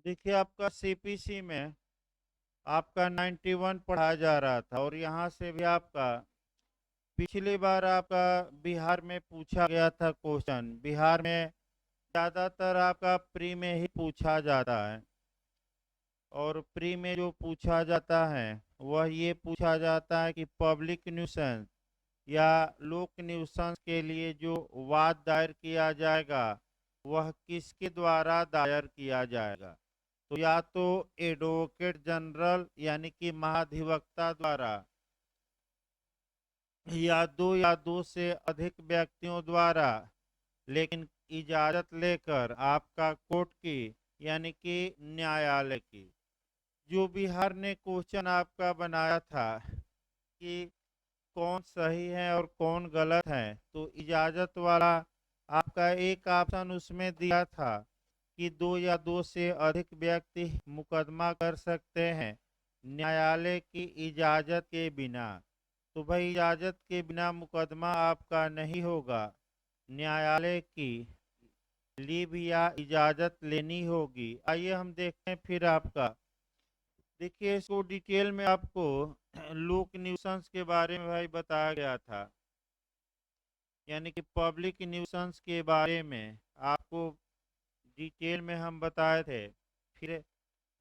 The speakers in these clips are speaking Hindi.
देखिए आपका सीपीसी में आपका 91 पढ़ाया जा रहा था और यहाँ से भी आपका पिछली बार आपका बिहार में पूछा गया था क्वेश्चन। बिहार में ज़्यादातर आपका प्री में ही पूछा जाता है और प्री में जो पूछा जाता है वह ये पूछा जाता है कि पब्लिक न्यूसेंस या लोक न्यूसेंस के लिए जो वाद दायर किया जाएगा वह किसके द्वारा दायर किया जाएगा। तो या तो एडवोकेट जनरल यानी कि महाधिवक्ता द्वारा या दो से अधिक व्यक्तियों द्वारा, लेकिन इजाजत लेकर आपका कोर्ट की यानी कि न्यायालय की। जो बिहार ने क्वेश्चन आपका बनाया था कि कौन सही है और कौन गलत है, तो इजाजत वाला आपका एक ऑप्शन उसमें दिया था कि दो या दो से अधिक व्यक्ति मुकदमा कर सकते हैं न्यायालय की इजाजत के बिना। तो भाई इजाजत के बिना मुकदमा आपका नहीं होगा, न्यायालय की लीव या इजाजत लेनी होगी। आइए हम देखते हैं फिर आपका। देखिए इसको डिटेल में आपको लोक न्यूसेंस के बारे में भाई बताया गया था, यानी कि पब्लिक न्यूसेंस के बारे में आपको डिटेल में हम बताए थे। फिर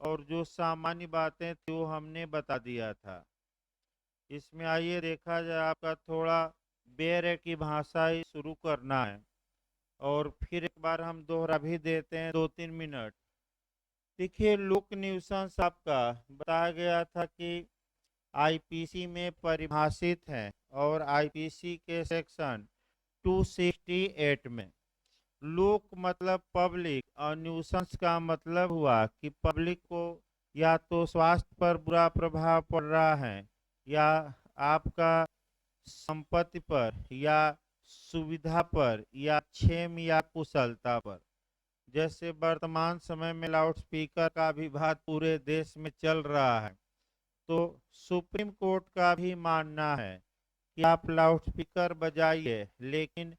और जो सामान्य बातें थी वो हमने बता दिया था। इसमें आइए देखा जाए, आपका थोड़ा बेर है कि भाषा ही शुरू करना है और फिर एक बार हम दोहरा भी देते हैं 2-3 मिनट। देखिए लोक न्यूसेंस आपका बताया गया था कि आईपीसी में परिभाषित है और आईपीसी के सेक्शन 268 में लोक मतलब पब्लिक और न्यूसेंस का मतलब हुआ कि पब्लिक को या तो स्वास्थ्य पर बुरा प्रभाव पड़ रहा है या आपका संपत्ति पर या सुविधा पर या क्षेम या कुशलता पर। जैसे वर्तमान समय में लाउड स्पीकर का भी विवाद पूरे देश में चल रहा है, तो सुप्रीम कोर्ट का भी मानना है कि आप लाउड स्पीकर बजाइए, लेकिन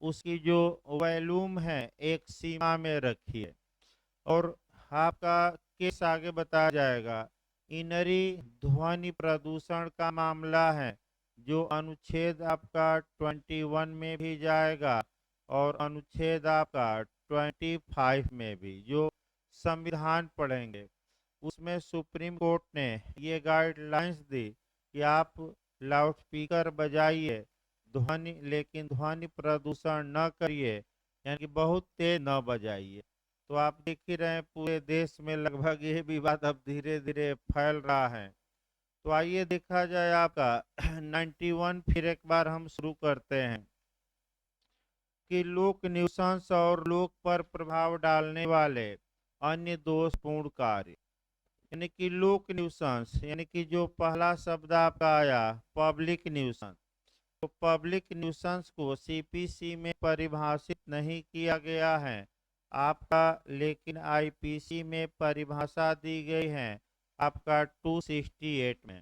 उसकी जो वॉल्यूम है एक सीमा में रखिए। और आपका केस आगे बताया जाएगा। इनरी ध्वनि प्रदूषण का मामला है जो अनुच्छेद आपका 21 में भी जाएगा और अनुच्छेद आपका 25 में भी, जो संविधान पढ़ेंगे उसमें सुप्रीम कोर्ट ने ये गाइडलाइंस दी कि आप लाउड स्पीकर बजाइए ध्वनि, लेकिन ध्वनि प्रदूषण न करिए, यानी कि बहुत तेज न बजाइए। तो आप देख ही रहे हैं पूरे देश में लगभग ये विवाद अब धीरे धीरे फैल रहा है। तो आइए देखा जाए आपका 91 फिर एक बार हम शुरू करते हैं कि लोक न्यूसेंस और लोक पर प्रभाव डालने वाले अन्य दोषपूर्ण कार्य, यानी कि लोक न्यूसेंस, यानी कि जो पहला शब्द आपका आया पब्लिक न्यूसेंस। तो पब्लिक न्यूसेंस को सीपीसी में परिभाषित नहीं किया गया है आपका, लेकिन आईपीसी में परिभाषा दी गई है आपका 268 में।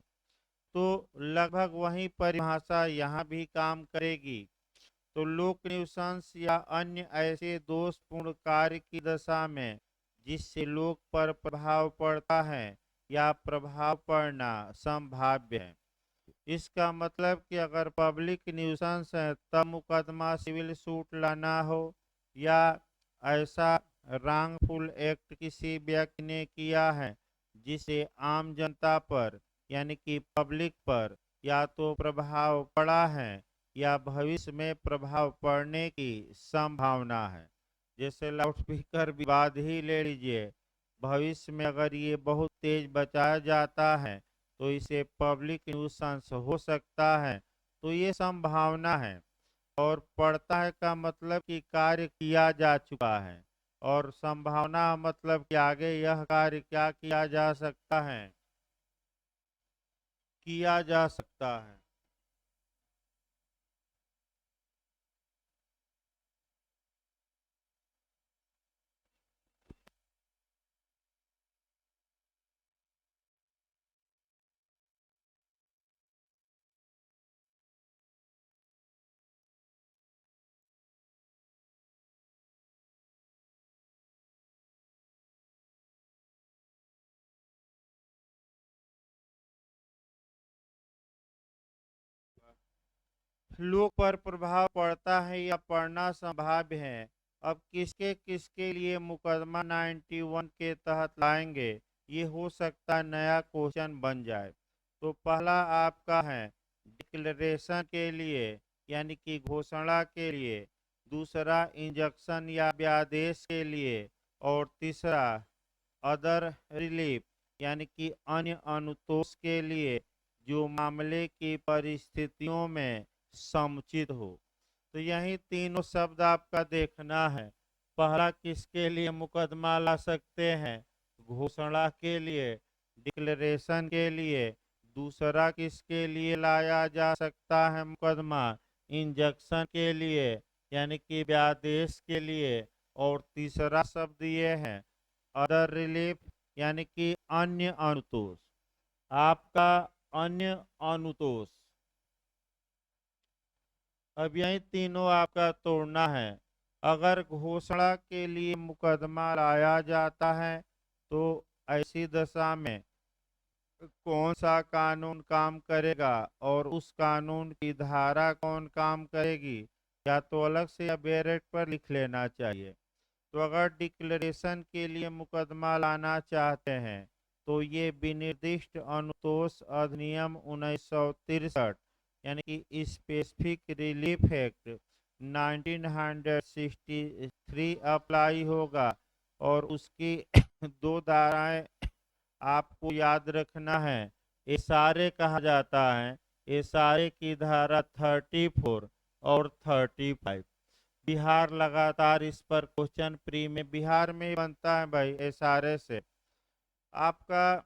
तो लगभग वही परिभाषा यहाँ भी काम करेगी। तो लोक न्यूसेंस या अन्य ऐसे दोषपूर्ण कार्य की दशा में जिससे लोक पर प्रभाव पड़ता है या प्रभाव पड़ना संभाव्य है। इसका मतलब कि अगर पब्लिक न्यूसेंस है तब मुकदमा सिविल सूट लाना हो, या ऐसा रांगफुल एक्ट किसी व्यक्ति ने किया है जिसे आम जनता पर यानी कि पब्लिक पर या तो प्रभाव पड़ा है या भविष्य में प्रभाव पड़ने की संभावना है। जैसे लाउडस्पीकर विवाद ही ले लीजिए, भविष्य में अगर ये बहुत तेज बचाया जाता है तो इसे पब्लिक न्यूसेंस हो सकता है। तो ये संभावना है। और पड़ता है का मतलब कि कार्य किया जा चुका है, और संभावना मतलब कि आगे यह कार्य क्या किया जा सकता है, किया जा सकता है। लोग पर प्रभाव पड़ता है या पड़ना संभाव्य है। अब किसके किसके लिए मुकदमा 91 के तहत लाएंगे, ये हो सकता है नया क्वेश्चन बन जाए। तो पहला आपका है डिक्लेरेशन के लिए यानी कि घोषणा के लिए, दूसरा इंजक्शन या व्यादेश के लिए, और तीसरा अदर रिलीफ यानी कि अन्य अनुतोष के लिए जो मामले की परिस्थितियों में समुचित हो। तो यही तीनों शब्द आपका देखना है। पहला किसके लिए मुकदमा ला सकते हैं, घोषणा के लिए, डिक्लेरेशन के लिए। दूसरा किसके लिए लाया जा सकता है मुकदमा, इंजक्शन के लिए यानी कि व्यादेश के लिए। और तीसरा शब्द ये है अदर रिलीफ यानी कि अन्य अनुतोष। आपका अन्य अनुतोष, अब यही तीनों आपका तोड़ना है। अगर घोषणा के लिए मुकदमा लाया जाता है तो ऐसी दशा में कौन सा कानून काम करेगा और उस कानून की धारा कौन काम करेगी, या तो अलग से या बैरेट पर लिख लेना चाहिए। तो अगर डिक्लेरेशन के लिए मुकदमा लाना चाहते हैं तो ये विनिर्दिष्ट अनुतोष अधिनियम 1963 यानी कि स्पेसिफिक रिलीफ एक्ट 1963 अप्लाई होगा। और उसकी दो धाराएं आपको याद रखना है। ये सारे कहा जाता है, ये सारे की धारा 34 और 35। बिहार लगातार इस पर क्वेश्चन प्री में बिहार में ही बनता है भाई एसआरए से। आपका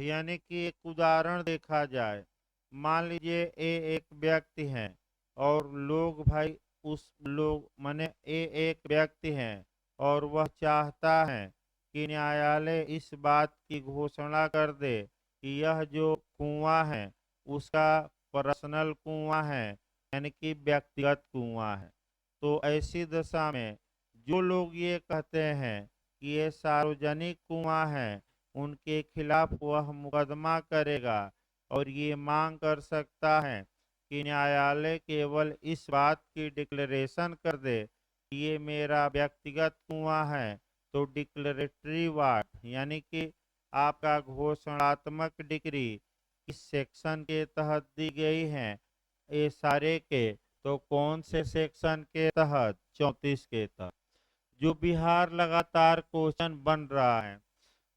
यानी कि एक उदाहरण देखा जाए, मान लीजिए ए एक व्यक्ति हैं और लोग भाई उस लोग माने ए एक व्यक्ति हैं और वह चाहता है कि न्यायालय इस बात की घोषणा कर दे कि यह जो कुआं है उसका पर्सनल कुआं है यानी कि व्यक्तिगत कुआं है। तो ऐसी दशा में जो लोग ये कहते हैं कि ये सार्वजनिक कुआं है, उनके खिलाफ वह मुकदमा करेगा और ये मांग कर सकता है कि न्यायालय केवल इस बात की डिक्लेरेशन कर दे कि ये मेरा व्यक्तिगत कुआं है। तो डिक्लेरेटरी वार्ड यानी कि आपका घोषणात्मक डिग्री इस सेक्शन के तहत दी गई है ये सारे के। तो कौन से सेक्शन के तहत, 34 के तहत। जो बिहार लगातार क्वेश्चन बन रहा है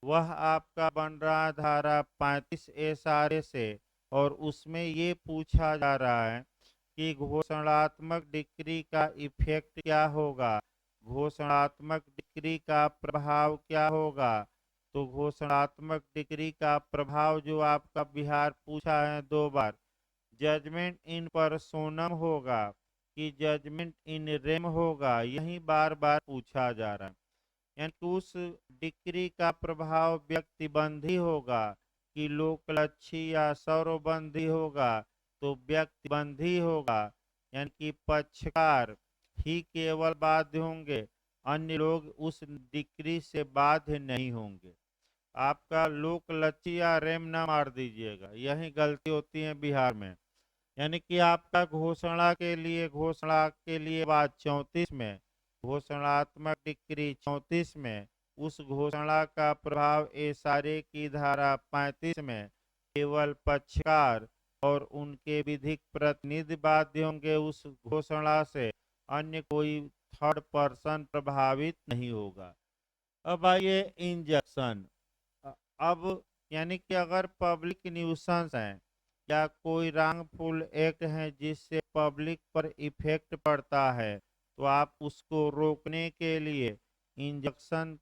वह आपका बन रहा है धारा 35 एसआरए से। और उसमें ये पूछा जा रहा है कि घोषणात्मक डिक्री का इफेक्ट क्या होगा, घोषणात्मक डिक्री का प्रभाव क्या होगा। तो घोषणात्मक डिक्री का प्रभाव जो आपका बिहार पूछा है 2 बार, जजमेंट इन पर्सोनम होगा कि जजमेंट इन रेम होगा, यही बार बार पूछा जा रहा है। यानी कि उस डिक्री का प्रभाव व्यक्तिबंधी होगा कि लोकलक्षी या सर्वबंधी होगा। तो व्यक्तिबंधी होगा यानी कि पक्षकार ही केवल बाध्य होंगे, अन्य लोग उस डिक्री से बाध्य नहीं होंगे। आपका लोकलक्षी या रेम ना मार दीजिएगा, यही गलती होती है बिहार में। यानी कि आपका घोषणा के लिए बात 34 में, घोषणात्मक डिक्री 34 में, उस घोषणा का प्रभाव एसआरए की धारा 35 में केवल पक्षकार और उनके विधिक प्रतिनिधि बाध्य होंगे उस घोषणा से, अन्य कोई थर्ड पर्सन प्रभावित नहीं होगा। अब आइए इंजेक्शन। अब यानी कि अगर पब्लिक न्यूसेंस है या कोई रॉन्गफुल एक्ट है जिससे पब्लिक पर इफेक्ट पड़ता है तो आप उसको रोकने के लिए इंजेक्शन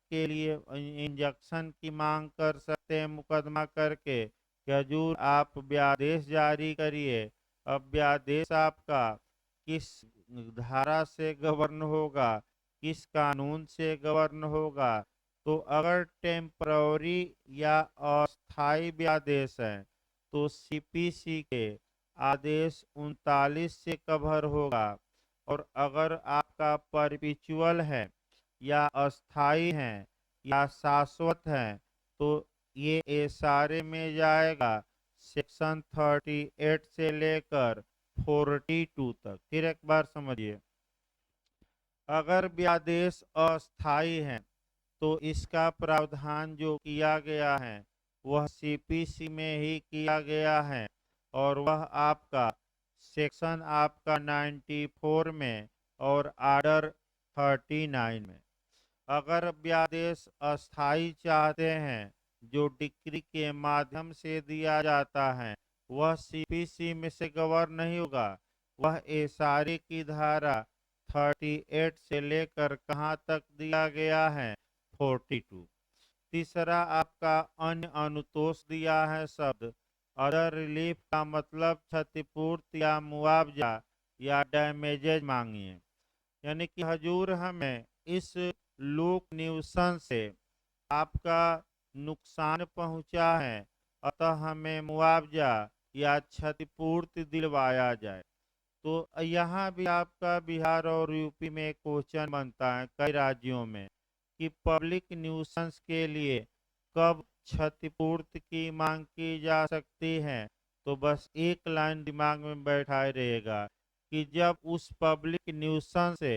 की मांग कर सकते हैं मुकदमा करके कि हजूर आप व्यादेश जारी करिए। अब व्यादेश आपका किस धारा से गवर्न होगा, किस कानून से गवर्न होगा। तो अगर टेम्पररी या अस्थायी व्यादेश है तो सीपीसी के आदेश 39 से कवर होगा। और अगर आपका परपिचुअल है या अस्थाई है या शाश्वत है तो ये सारे में जाएगा सेक्शन 38 से लेकर 42 तक। फिर एक बार समझिए, अगर व्यादेश अस्थाई है तो इसका प्रावधान जो किया गया है वह सीपीसी में ही किया गया है, और वह आपका सेक्शन आपका 94 में और आर्डर 39 में। अगर व्यादेश अस्थाई चाहते हैं जो डिक्री के माध्यम से दिया जाता है वह सीपीसी में से गवर्न नहीं होगा, वह एसआरए की धारा 38 से लेकर कहाँ तक दिया गया है 42। तीसरा आपका अन्य अनुतोष दिया है शब्द। अदर रिलीफ का मतलब क्षतिपूर्ति या मुआवजा या डैमेजेज मांगिए, यानी कि हजूर हमें इस लोक न्यूसन से आपका नुकसान पहुंचा है, अतः हमें मुआवजा या क्षतिपूर्ति दिलवाया जाए। तो यहाँ भी आपका बिहार और यूपी में क्वेश्चन बनता है कई राज्यों में कि पब्लिक न्यूसेंस के लिए कब क्षतिपूर्ति की मांग की जा सकती है। तो बस एक लाइन दिमाग में बैठाए रहेगा कि जब उस पब्लिक न्यूसेंस से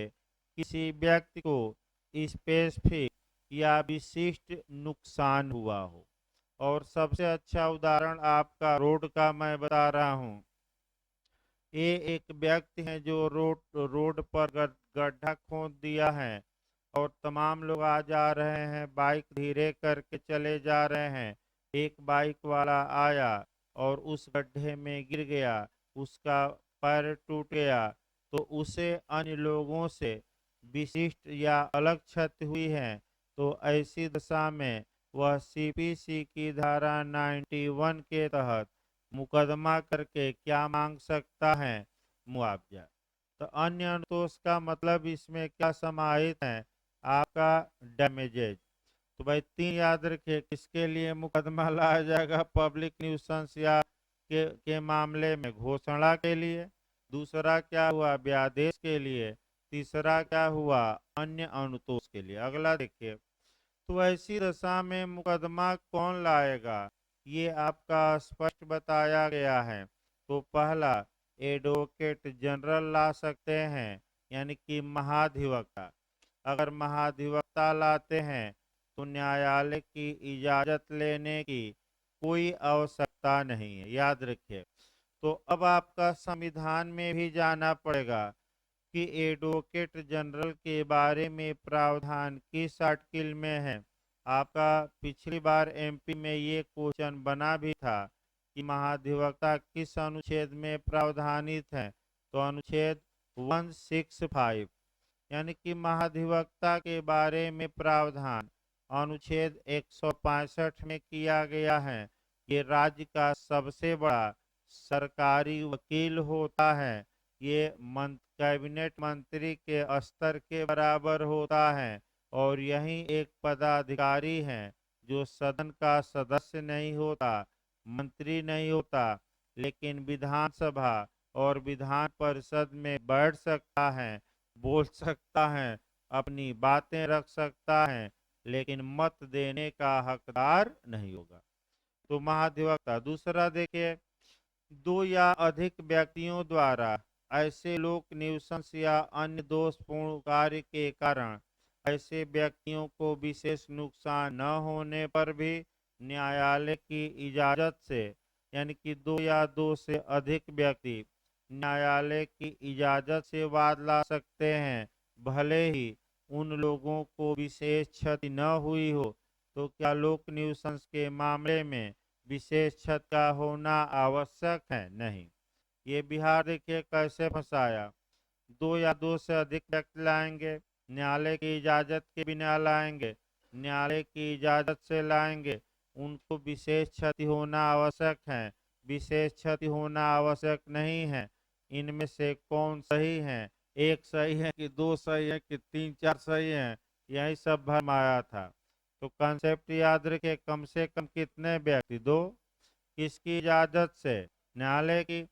किसी व्यक्ति को स्पेसिफिक या विशिष्ट नुकसान हुआ हो। और सबसे अच्छा उदाहरण आपका रोड का मैं बता रहा हूँ। ये एक व्यक्ति है जो रोड पर गड्ढा खोद दिया है और तमाम लोग आ जा रहे हैं, बाइक धीरे करके चले जा रहे हैं। एक बाइक वाला आया और उस गड्ढे में गिर गया, उसका पैर टूट गया, तो उसे अन्य लोगों से विशिष्ट या अलग क्षति हुई है। तो ऐसी दशा में वह सीपीसी की धारा 91 के तहत मुकदमा करके क्या मांग सकता है, मुआवजा। तो अन्य अनुतोष का मतलब इसमें क्या समाहित है, आपका डैमेजेज। तो भाई तीन याद रखिए किसके लिए मुकदमा लाया जाएगा, पब्लिक न्यूसेंस या के मामले में घोषणा के लिए। दूसरा क्या हुआ, व्यादेश के लिए। तीसरा क्या हुआ, अन्य अनुतोष के लिए। अगला देखिए, तो ऐसी दशा में मुकदमा कौन लाएगा, ये आपका स्पष्ट बताया गया है। तो पहला एडवोकेट जनरल ला सकते हैं, यानी कि महाधिवक्ता। अगर महाधिवक्ता लाते हैं तो न्यायालय की इजाजत लेने की कोई आवश्यकता नहीं है, याद रखिए। तो अब आपका संविधान में भी जाना पड़ेगा कि एडवोकेट जनरल के बारे में प्रावधान किस आर्टिकल में है। आपका पिछली बार एमपी में ये क्वेश्चन बना भी था कि महाधिवक्ता किस अनुच्छेद में प्रावधानित है। तो अनुच्छेद 165, यानी कि महाधिवक्ता के बारे में प्रावधान अनुच्छेद 165 में किया गया है। ये राज्य का सबसे बड़ा सरकारी वकील होता है। ये कैबिनेट मंत्री के स्तर के बराबर होता है और यही एक पदाधिकारी है जो सदन का सदस्य नहीं होता, मंत्री नहीं होता, लेकिन विधानसभा और विधान परिषद में बैठ सकता है, बोल सकता है, अपनी बातें रख सकता है, लेकिन मत देने का हकदार नहीं होगा। तो महाधिवक्ता। दूसरा देखिए, दो या अधिक व्यक्तियों द्वारा ऐसे लोक न्यूसेंस या अन्य दोषपूर्ण कार्य के कारण ऐसे व्यक्तियों को विशेष नुकसान न होने पर भी न्यायालय की इजाजत से, यानी कि दो या दो से अधिक व्यक्ति न्यायालय की इजाजत से वाद ला सकते हैं, भले ही उन लोगों को विशेष क्षति न हुई हो। तो क्या लोक न्यूसेंस के मामले में विशेष क्षति का होना आवश्यक है? नहीं। ये बिहार देखिए कैसे फंसाया। दो या दो से अधिक व्यक्ति लाएंगे, न्यायालय की इजाजत के बिना लाएंगे, न्यायालय की इजाजत से लाएंगे, उनको विशेष क्षति होना आवश्यक है, विशेष क्षति होना आवश्यक नहीं है। इनमें से कौन सही है, एक सही है कि दो सही है कि तीन चार सही है, यही सब भरमाया था। तो कंसेप्ट याद रखिए, कम से कम कितने व्यक्ति, दो। किसकी इजाजत से, न्यायालय की।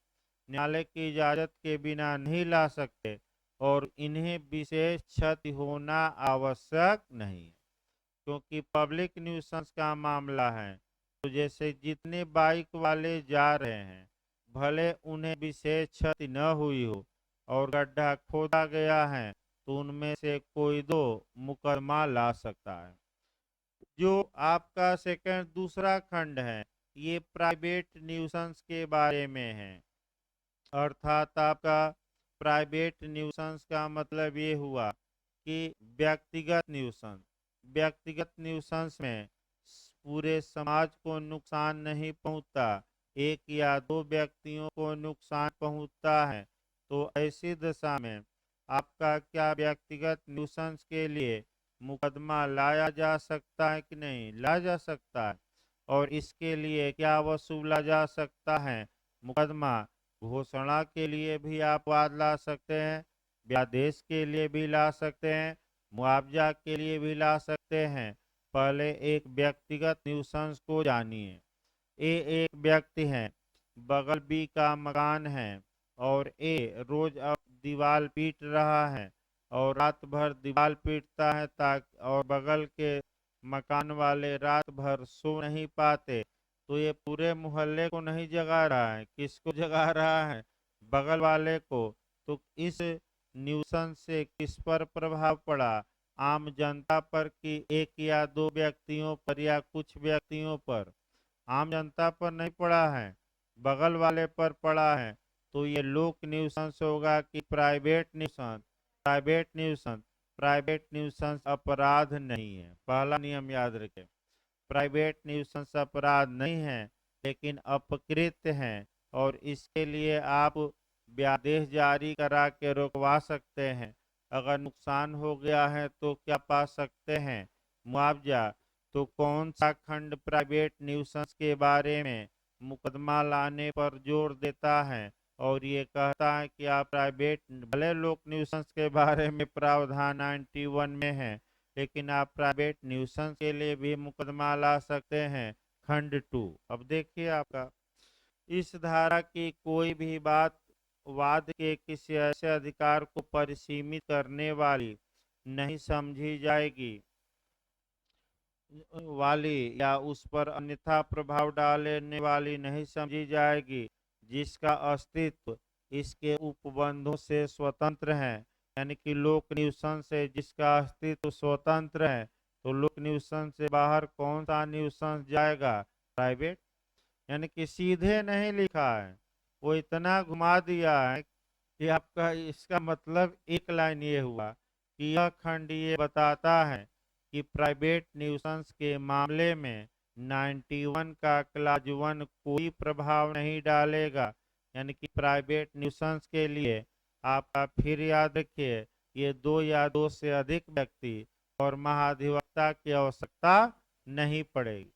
न्यायालय की इजाजत के बिना नहीं ला सकते और इन्हें विशेष क्षति होना आवश्यक नहीं है, क्योंकि पब्लिक न्यूसेंस का मामला है। तो जैसे जितने बाइक वाले जा रहे हैं, भले उन्हें विशेष क्षति न हुई हो और गड्ढा खोदा गया है तो उनमें से कोई दो मुकदमा ला सकता है। जो आपका सेकंड दूसरा खंड है ये प्राइवेट न्यूसेंस के बारे में है। अर्थात आपका प्राइवेट न्यूसेंस का मतलब ये हुआ कि व्यक्तिगत न्यूसेंस में पूरे समाज को नुकसान नहीं पहुंचता, एक या दो व्यक्तियों को नुकसान पहुंचता है। तो ऐसी दशा में आपका क्या व्यक्तिगत न्यूसेंस के लिए मुकदमा लाया जा सकता है कि नहीं लाया जा सकता है? और इसके लिए क्या वसूला जा सकता है? मुकदमा घोषणा के लिए भी आप वाद ला सकते हैं, व्यादेश के लिए भी ला सकते हैं, मुआवजा के लिए भी ला सकते हैं। पहले एक व्यक्तिगत न्यूसेंस को जानिए। ए एक व्यक्ति है, बगल बी का मकान है और ए रोज अब दीवार पीट रहा है और रात भर दीवार पीटता है ताकि और बगल के मकान वाले रात भर सो नहीं पाते। तो ये पूरे मोहल्ले को नहीं जगा रहा है, किसको जगा रहा है? बगल वाले को। तो इस न्यूसेंस से किस पर प्रभाव पड़ा? आम जनता पर कि एक या दो व्यक्तियों पर या कुछ व्यक्तियों पर? आम जनता पर नहीं पड़ा है, बगल वाले पर पड़ा है। तो ये लोक न्यूसेंस होगा कि प्राइवेट न्यूसेंस? प्राइवेट न्यूसेंस अपराध नहीं है। पहला नियम याद रखें, प्राइवेट न्यूसेंस अपराध नहीं है लेकिन अपकृत्य है और इसके लिए आप व्यादेश जारी करा के रोकवा सकते हैं। अगर नुकसान हो गया है तो क्या पा सकते हैं? मुआवजा। तो कौन सा खंड प्राइवेट न्यूसेंस के बारे में मुकदमा लाने पर जोर देता है और ये कहता है कि आप प्राइवेट भले लोक न्यूसेंस के बारे में प्रावधान 91 में है लेकिन आप प्राइवेट न्यूसेंस के लिए भी मुकदमा ला सकते हैं। खंड 2। अब देखिए आपका इस धारा की कोई भी बात वाद के किसी ऐसे अधिकार को परिसीमित करने वाली नहीं समझी जाएगी या उस पर अन्यथा प्रभाव डालने वाली नहीं समझी जाएगी जिसका अस्तित्व इसके उपबंधों से स्वतंत्र है। यानी कि लोक न्यूसेंस से जिसका अस्तित्व स्वतंत्र है। तो लोक न्यूसेंस से बाहर कौन सा न्यूसेंस जाएगा? प्राइवेट। यानी कि सीधे नहीं लिखा है, वो इतना घुमा दिया है कि आपका इसका मतलब एक लाइन ये हुआ कि यह खंड ये बताता है कि प्राइवेट न्यूसेंस के मामले में 91 का क्लाज 1 कोई प्रभाव नहीं डालेगा। यानी कि प्राइवेट न्यूसेंस के लिए आपका फिर याद रखिए ये दो या दो से अधिक व्यक्ति और महाधिवक्ता की आवश्यकता नहीं पड़ेगी।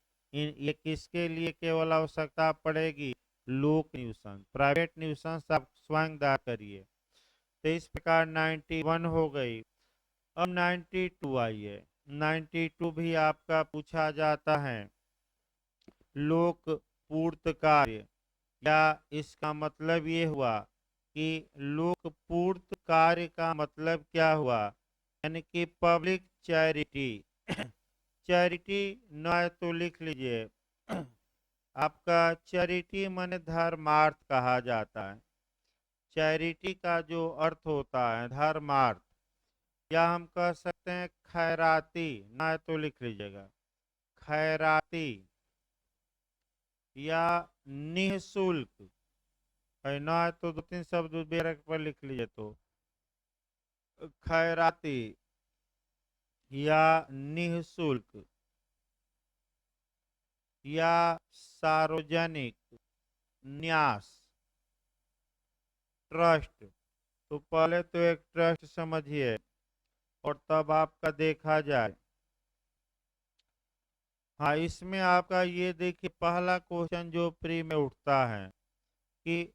ये किसके लिए केवल आवश्यकता पड़ेगी? लोक न्यूसेंस। प्राइवेट न्यूसेंस आप स्वयं दायर करिए। तो इस प्रकार 91 हो गई। अब 92 आइए। 92 भी आपका पूछा जाता है। लोक पूर्त कार्य या इसका मतलब ये हुआ कि लोक पूर्त कार्य का मतलब क्या हुआ? यानी कि पब्लिक चैरिटी। चैरिटी न है तो लिख लीजिए आपका चैरिटी माने धर्मार्थ कहा जाता है। चैरिटी का जो अर्थ होता है धर्मार्थ, या हम कह सकते हैं खैराती, ना तो लिख लीजिएगा खैराती या निःशुल्क है, ना तो दो तीन शब्द बेरक पर लिख लीजिए तो खैराती या निःशुल्क या सार्वजनिक न्यास ट्रस्ट। तो पहले तो एक ट्रस्ट समझिए और तब आपका देखा जाए। हाँ, इसमें आपका ये देखिए पहला क्वेश्चन जो प्री में उठता है कि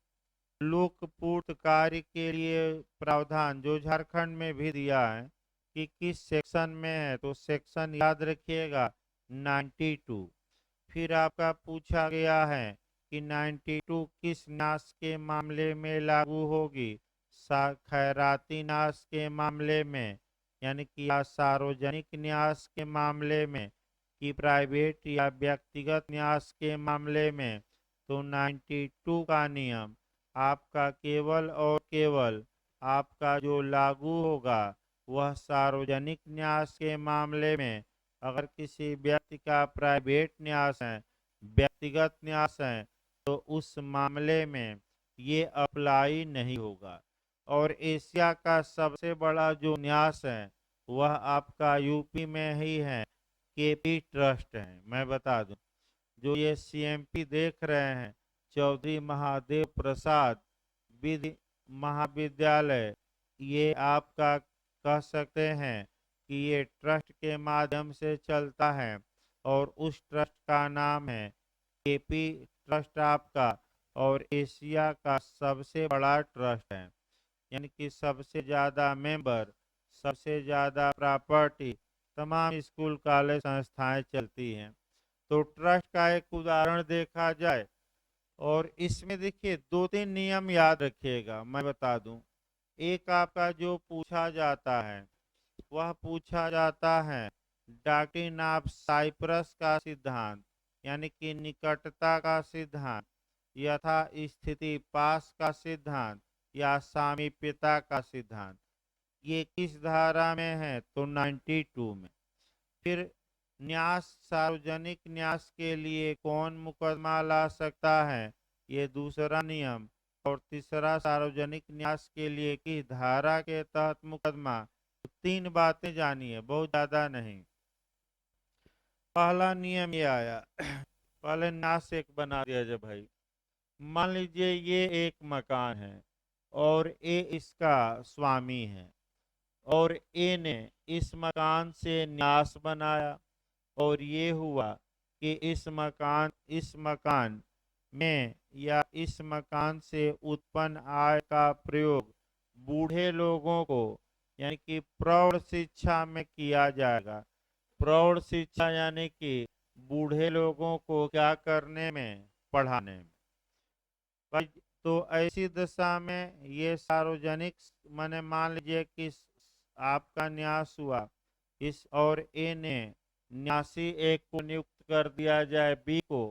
लोक पूर्त कार्य के लिए प्रावधान जो झारखंड में भी दिया है कि किस सेक्शन में है। तो सेक्शन याद रखिएगा 92। फिर आपका पूछा गया है कि 92 किस न्यास के मामले में लागू होगी? खैराती न्यास के मामले में, यानी कि या सार्वजनिक न्यास के मामले में, कि प्राइवेट या व्यक्तिगत न्यास के मामले में, तो 92 का नियम आपका केवल और केवल आपका जो लागू होगा वह सार्वजनिक न्यास के मामले में। अगर किसी व्यक्ति का प्राइवेट न्यास है, व्यक्तिगत न्यास है, तो उस मामले में ये अप्लाई नहीं होगा। और एशिया का सबसे बड़ा जो न्यास है वह आपका यूपी में ही है, केपी ट्रस्ट है। मैं बता दूं, जो ये सीएमपी देख रहे हैं, चौधरी महादेव प्रसाद विधि महाविद्यालय, ये आपका कह सकते हैं कि ये ट्रस्ट के माध्यम से चलता है और उस ट्रस्ट का नाम है केपी ट्रस्ट आपका। और एशिया का सबसे बड़ा ट्रस्ट है, यानी कि सबसे ज़्यादा मेंबर, सबसे ज़्यादा प्रॉपर्टी, तमाम स्कूल कॉलेज संस्थाएं चलती हैं। तो ट्रस्ट का एक उदाहरण देखा जाए, और इसमें देखिए दो तीन नियम याद रखिएगा, मैं बता दूं। एक आपका जो पूछा जाता है वह पूछा जाता है डॉक्ट्रिन ऑफ साइप्रस का सिद्धांत, यानी कि निकटता का सिद्धांत, यथा स्थिति पास का सिद्धांत, या सामीप्यता का सिद्धांत। ये किस धारा में है? तो 92 में। फिर न्यास, सार्वजनिक न्यास के लिए कौन मुकदमा ला सकता है? ये दूसरा नियम। और तीसरा, सार्वजनिक न्यास के लिए किस धारा के तहत मुकदमा? तो तीन बातें जानिए, बहुत ज्यादा नहीं। पहला नियम ये आया पहले न्यास एक बना दिया जाए भाई। मान लीजिए ये एक मकान है और ए इसका स्वामी है, और ए ने इस मकान से न्यास बनाया, और ये हुआ कि इस मकान में या इस मकान से उत्पन्न आय का प्रयोग बूढ़े लोगों को, यानी कि प्रौढ़ शिक्षा में किया जाएगा। प्रौढ़ शिक्षा यानी कि बूढ़े लोगों को क्या करने में? पढ़ाने में। भाई, तो ऐसी दशा में ये सार्वजनिक, मैंने मान लीजिए कि आपका न्यास हुआ, इस और ए ने न्यासी एक को नियुक्त कर दिया जाए बी को,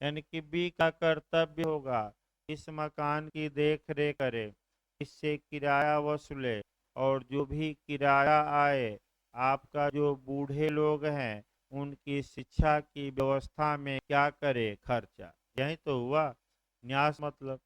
यानी कि बी का कर्तव्य होगा इस मकान की देख रेख करे, इससे किराया वसूले, और जो भी किराया आए आपका जो बूढ़े लोग हैं उनकी शिक्षा की व्यवस्था में क्या करे? खर्चा। यही तो हुआ न्यास मतलब।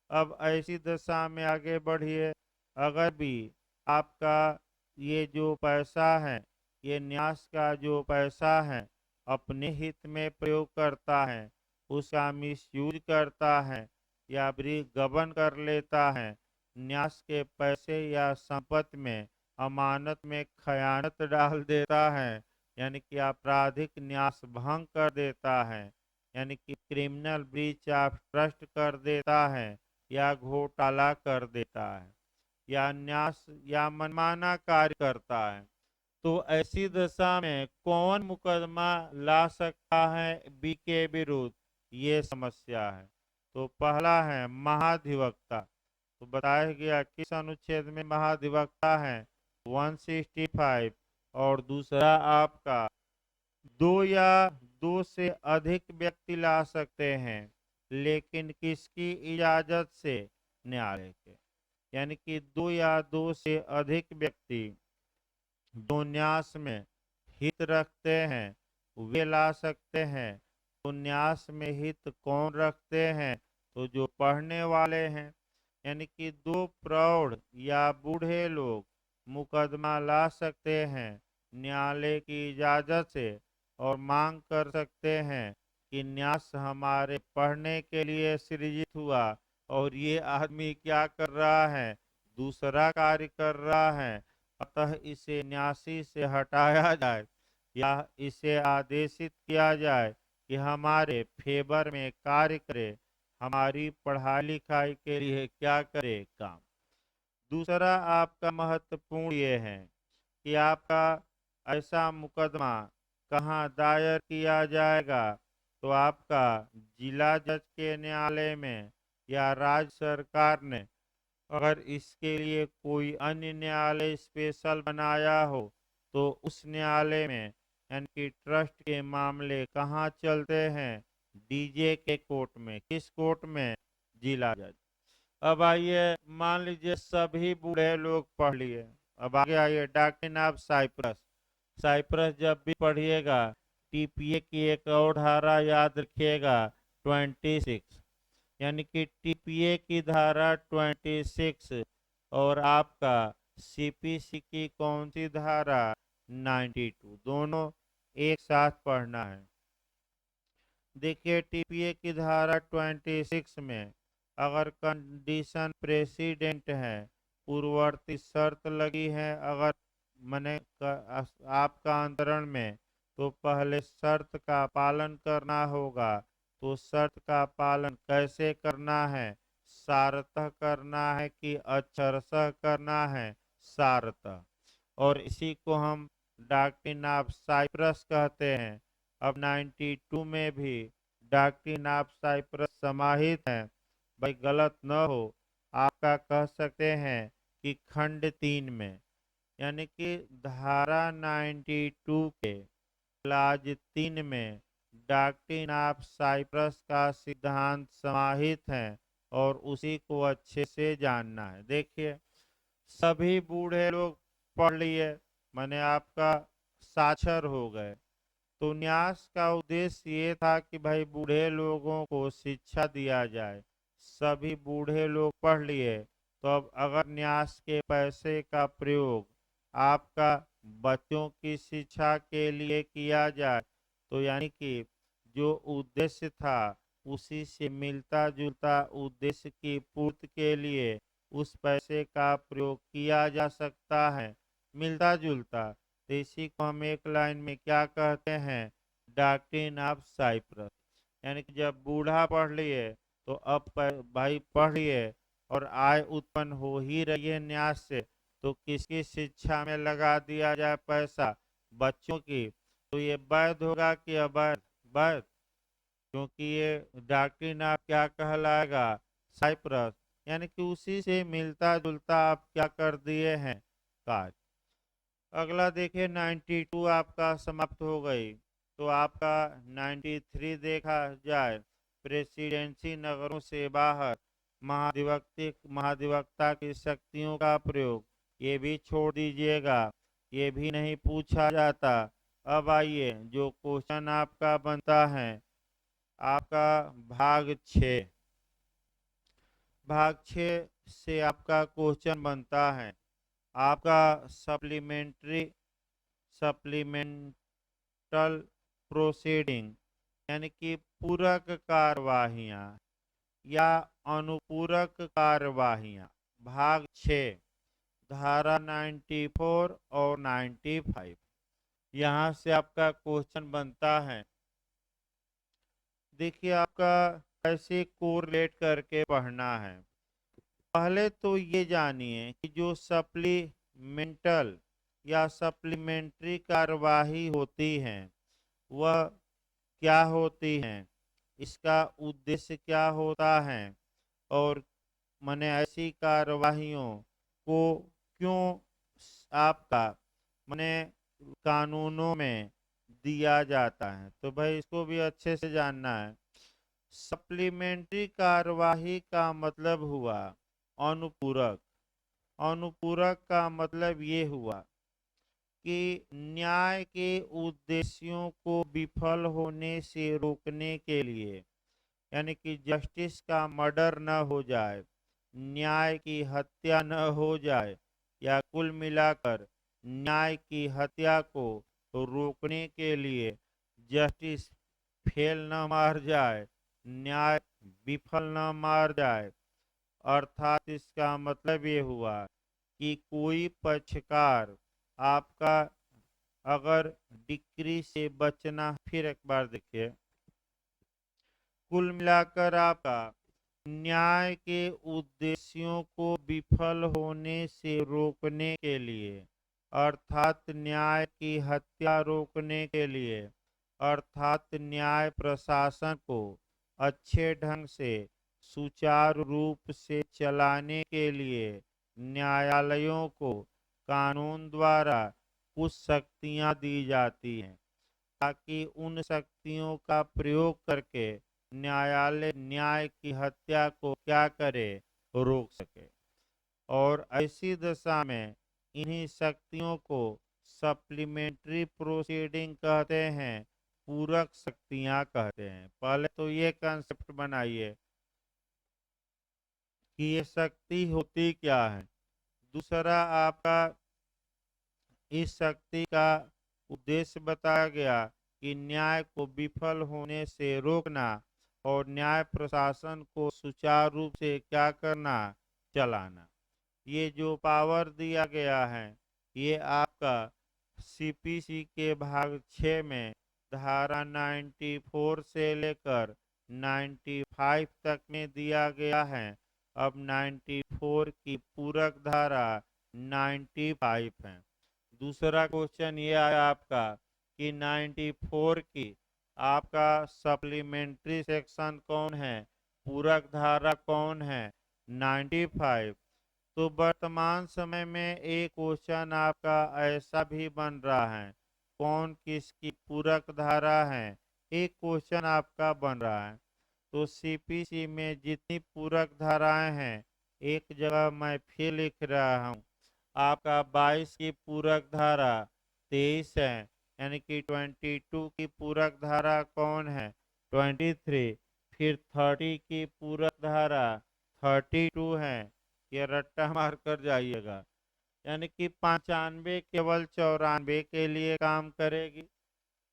अब ऐसी दशा में आगे बढ़िए, अगर भी आपका ये जो पैसा है, ये न्यास का जो पैसा है अपने हित में प्रयोग करता है, उसका मिसयूज करता है या गबन कर लेता है, न्यास के पैसे या संपत्ति में अमानत में खयानत डाल देता है, यानी कि आपराधिक न्यास भंग कर देता है, यानी कि क्रिमिनल ब्रीच ऑफ ट्रस्ट कर देता है, या घोटाला कर देता है, या न्यास या मनमाना कार्य करता है, तो ऐसी दशा में कौन मुकदमा ला सकता है बी के विरुद्ध? ये समस्या है। तो पहला है महाधिवक्ता। तो बताया गया किस अनुच्छेद में महाधिवक्ता है? 165। और दूसरा आपका दो या दो से अधिक व्यक्ति ला सकते हैं, लेकिन किसकी इजाजत से? न्यायालय के। यानी कि दो या दो से अधिक व्यक्ति जो न्यास में हित रखते हैं वे ला सकते हैं। तो न्यास में हित कौन रखते हैं? तो जो पढ़ने वाले हैं, यानी कि दो प्रौढ़ या बूढ़े लोग मुकदमा ला सकते हैं न्यायालय की इजाजत से, और मांग कर सकते हैं कि न्यास हमारे पढ़ने के लिए सृजित हुआ, और ये आदमी क्या कर रहा है? दूसरा कार्य कर रहा है, अतः इसे न्यासी से हटाया जाए, या इसे आदेशित किया जाए कि हमारे फेवर में कार्य करे, हमारी पढ़ाई लिखाई के लिए क्या करे? काम। दूसरा आपका महत्वपूर्ण ये है कि आपका ऐसा मुकदमा कहाँ दायर किया जाएगा? तो आपका जिला जज के न्यायालय में, या राज्य सरकार ने अगर इसके लिए कोई अन्य न्यायालय स्पेशल बनाया हो तो उस न्यायालय में, यानी कि ट्रस्ट के मामले कहाँ चलते हैं? डीजे के कोर्ट में। किस कोर्ट में? जिला जज। अब आइए, मान लीजिए सभी बूढ़े लोग पढ़ लिए। अब आगे आइए, डॉक्ट्रिन ऑफ साइप्रस। साइप्रस जब भी पढ़िएगा, टीपीए की एक और धारा याद रखिएगा, 26, यानी कि टीपीए की धारा 26 और आपका सीपीसी की कौन सी धारा, 92, दोनों एक साथ पढ़ना है। देखिए, टीपीए की धारा 26 में अगर कंडीशन प्रेसिडेंट है, पूर्ववर्ती शर्त लगी है, अगर मने आपका अंतरण में, तो पहले शर्त का पालन करना होगा। तो शर्त का पालन कैसे करना है? सारतः करना है कि अक्षरशः करना है? सारतः। और इसी को हम डॉक्ट्रिन ऑफ साइप्रस कहते हैं। अब 92 में भी डॉक्ट्रिन ऑफ साइप्रस समाहित है। भाई गलत न हो, आपका कह सकते हैं कि खंड 3 में, यानी कि धारा 92 के क्लाज 3 में डॉक्ट्रिन ऑफ साइप्रस का सिद्धांत समाहित है और उसी को अच्छे से जानना है। देखिए, सभी बूढ़े लोग पढ़ लिए, मैंने आपका साक्षर हो गए। तो न्यास का उद्देश्य ये था कि भाई बूढ़े लोगों को शिक्षा दिया जाए। सभी बूढ़े लोग पढ़ लिए, तो अब अगर न्यास के पैसे का प्रयोग आपका बच्चों की शिक्षा के लिए किया जाए, तो यानी कि जो उद्देश्य था उसी से मिलता जुलता उद्देश्य की पूर्ति के लिए उस पैसे का प्रयोग किया जा सकता है, मिलता जुलता। तो इसी को हम एक लाइन में क्या कहते हैं? Doctrine of cy-près. यानी कि जब बूढ़ा पढ़ लिए, तो अब भाई पढ़ लिए और आय उत्पन्न हो ही रही है न्यास से, तो किसकी शिक्षा में लगा दिया जाए पैसा? बच्चों की। तो ये वैध होगा कि अवैध? वैध, क्योंकि ये डॉक्ट्रिन ऑफ क्या कहलाएगा? साइप्रस। यानी कि उसी से मिलता जुलता आप क्या कर दिए हैं? कार्य। अगला देखिए, 92 आपका समाप्त हो गई, तो आपका 93 देखा जाए, प्रेसिडेंसी नगरों से बाहर महाधिवक्ता की शक्तियों का प्रयोग, ये भी छोड़ दीजिएगा, ये भी नहीं पूछा जाता। अब आइए, जो क्वेश्चन आपका बनता है, आपका भाग 6। भाग 6 से आपका क्वेश्चन बनता है, आपका सप्लीमेंटल प्रोसीडिंग, यानी कि पूरक कार्यवाहियां या अनुपूरक कार्यवाहियां। भाग 6, धारा 94 और 95, यहाँ से आपका क्वेश्चन बनता है। देखिए, आपका कैसे कोरिलेट करके पढ़ना है। पहले तो ये जानिए कि जो सप्लीमेंटल या सप्लीमेंट्री कार्यवाही होती हैं, वह क्या होती हैं, इसका उद्देश्य क्या होता है, और मैंने ऐसी कार्यवाहियों को क्यों आपका मैंने कानूनों में दिया जाता है। तो भाई इसको भी अच्छे से जानना है। सप्लीमेंट्री कार्यवाही का मतलब हुआ अनुपूरक। अनुपूरक का मतलब ये हुआ कि न्याय के उद्देश्यों को विफल होने से रोकने के लिए, यानी कि जस्टिस का मर्डर न हो जाए, न्याय की हत्या न हो जाए, या कुल मिलाकर न्याय की हत्या को रोकने के लिए जस्टिस फेल न मार जाए, न्याय विफल न मार जाए। अर्थात इसका मतलब ये हुआ कि कोई पक्षकार आपका अगर डिक्री से बचना, फिर एक बार देखिए, कुल मिलाकर आपका न्याय के उद्देश्यों को विफल होने से रोकने के लिए, अर्थात न्याय की हत्या रोकने के लिए, अर्थात न्याय प्रशासन को अच्छे ढंग से सुचारू रूप से चलाने के लिए न्यायालयों को कानून द्वारा कुछ शक्तियां दी जाती हैं, ताकि उन शक्तियों का प्रयोग करके न्यायालय न्याय की हत्या को क्या करे, रोक सके। और ऐसी दशा में इन्हीं शक्तियों को सप्लीमेंट्री प्रोसीडिंग कहते हैं, पूरक शक्तियां कहते हैं। पहले तो ये कंसेप्ट बनाइए कि ये शक्ति होती क्या है। दूसरा आपका इस शक्ति का उद्देश्य बताया गया कि न्याय को विफल होने से रोकना और न्याय प्रशासन को सुचारू रूप से क्या करना, चलाना। ये जो पावर दिया गया है ये आपका सीपीसी के भाग 6 में धारा 94 से लेकर 95 तक में दिया गया है। अब 94 की पूरक धारा 95 है। दूसरा क्वेश्चन ये आया आपका कि 94 की आपका सप्लीमेंट्री सेक्शन कौन है, पूरक धारा कौन है, 95। तो वर्तमान समय में एक क्वेश्चन आपका ऐसा भी बन रहा है, कौन किसकी पूरक धारा है, एक क्वेश्चन आपका बन रहा है। तो सीपीसी में जितनी पूरक धाराएं हैं, एक जगह मैं फिर लिख रहा हूँ, आपका 22 की पूरक धारा 23 है, यानी कि 22 की पूरक धारा कौन है, 23। फिर 30 की पूरक धारा 32 है, ये रट्टा मार कर जाइएगा। यानी कि 95 केवल 94 के लिए काम करेगी,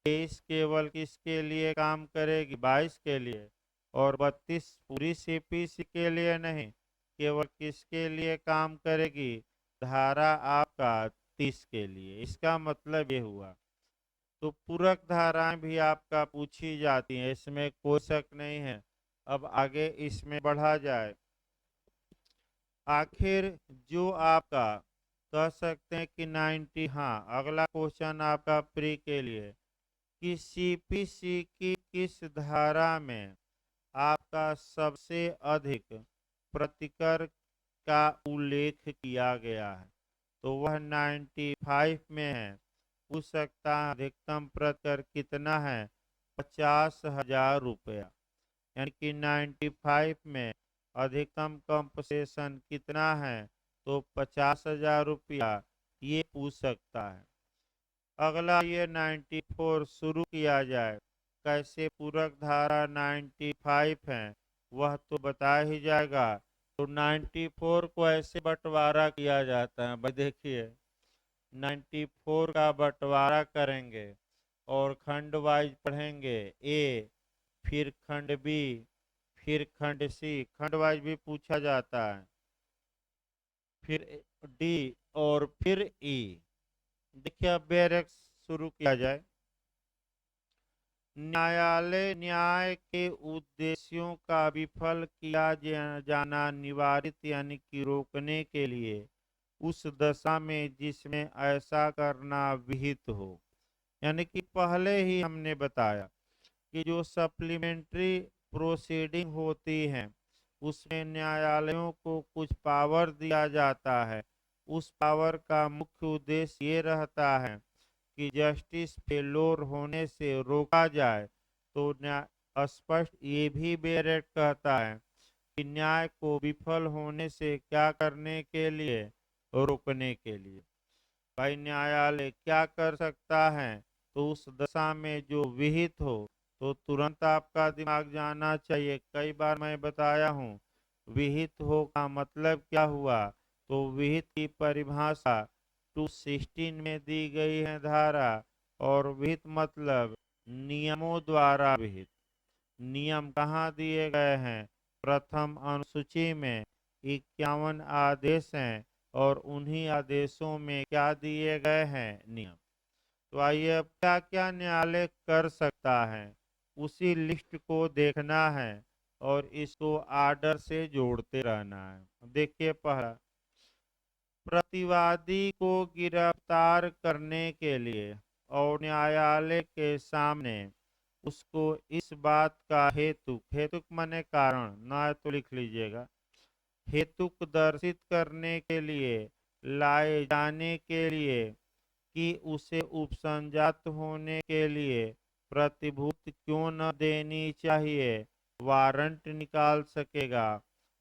23 केवल किसके लिए काम करेगी, 22 के लिए, और 32 पूरी सीपीसी के लिए नहीं, केवल किसके लिए काम करेगी, धारा आपका 30 के लिए। इसका मतलब ये हुआ। तो पूरक धाराएं भी आपका पूछी जाती हैं, इसमें कोई शक नहीं है। अब आगे इसमें बढ़ा जाए। आखिर जो आपका कह सकते हैं कि 90, हाँ अगला क्वेश्चन आपका प्री के लिए कि सीपीसी की किस धारा में आपका सबसे अधिक प्रतिकर का उल्लेख किया गया है। तो वह 95 में है। पूछ सकता है अधिकतम प्रतिकर कितना है, 50,000 रुपया। यानी कि 95 में अधिकतम कंपनसेशन कितना है, तो 50,000 रुपया, ये पूछ सकता है। अगला ये 94 शुरू किया जाए, कैसे पूरक धारा 95 है वह तो बता ही जाएगा। तो 94 को ऐसे बंटवारा किया जाता है भाई, देखिए 94 का बंटवारा करेंगे और खंड वाइज पढ़ेंगे, ए, फिर खंड बी, फिर खंड सी, खंड वाइज भी पूछा जाता है, फिर डी और फिर ई। देखिए अब बेरेक्स शुरू किया जाए। न्यायालय न्याय के उद्देश्यों का विफल किया जाना निवारित यानी कि रोकने के लिए उस दशा में जिसमें ऐसा करना विहित हो। यानी कि पहले ही हमने बताया कि जो सप्लीमेंट्री प्रोसीडिंग होती है उसमें न्यायालयों को कुछ पावर दिया जाता है। उस पावर का मुख्य उद्देश्य ये रहता है कि जस्टिस फेलोर होने से रोका जाए। तो स्पष्ट ये भी बेरेट कहता है कि न्याय को विफल होने से क्या करने के लिए, रोकने के लिए। भाई न्यायालय क्या कर सकता है, तो उस दशा में जो विहित हो, तो तुरंत आपका दिमाग जाना चाहिए। कई बार मैं बताया हूँ विहित हो का मतलब क्या हुआ। तो विहित की परिभाषा 216 में दी गई है धारा, और विहित मतलब नियमों द्वारा विहित। नियम कहाँ दिए गए हैं, प्रथम अनुसूची में 51 आदेश हैं और उन्हीं आदेशों में क्या दिए गए हैं, नियम। तो आइए अब क्या क्या न्यायालय कर सकता है उसी लिस्ट को देखना है और इसको आर्डर से जोड़ते रहना है। देखिए पहला, प्रतिवादी को गिरफ्तार करने के लिए और न्यायालय के सामने उसको इस बात का हेतुक, हेतुक माने कारण, ना तो लिख लीजिएगा, हेतुक दर्शित करने के लिए लाए जाने के लिए कि उसे उपसंजात होने के लिए प्रतिभूति क्यों न देनी चाहिए, वारंट निकाल सकेगा।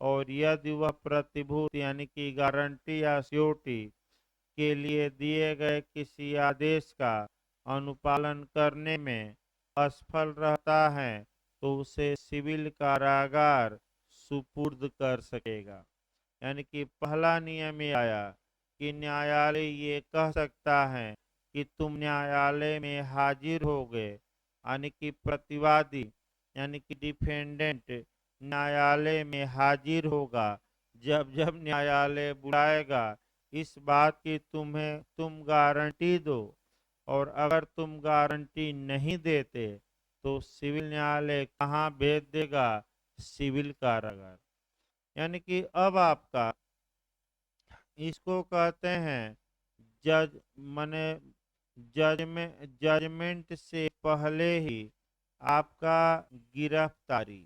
और यदि वह प्रतिभूति यानी कि गारंटी या सिक्योरिटी के लिए दिए गए किसी आदेश का अनुपालन करने में असफल रहता है तो उसे सिविल कारागार सुपुर्द कर सकेगा। यानी कि पहला नियम ये आया कि न्यायालय ये कह सकता है कि तुम न्यायालय में हाजिर हो गए, यानी कि प्रतिवादी यानी कि डिफेंडेंट न्यायालय में हाजिर होगा जब जब न्यायालय बुलाएगा इस बात की तुम गारंटी दो। और अगर तुम गारंटी नहीं देते तो सिविल न्यायालय कहाँ भेज देगा, सिविल कारागार। यानी कि अब आपका इसको कहते हैं जज मने जजमेंट से पहले ही आपका गिरफ्तारी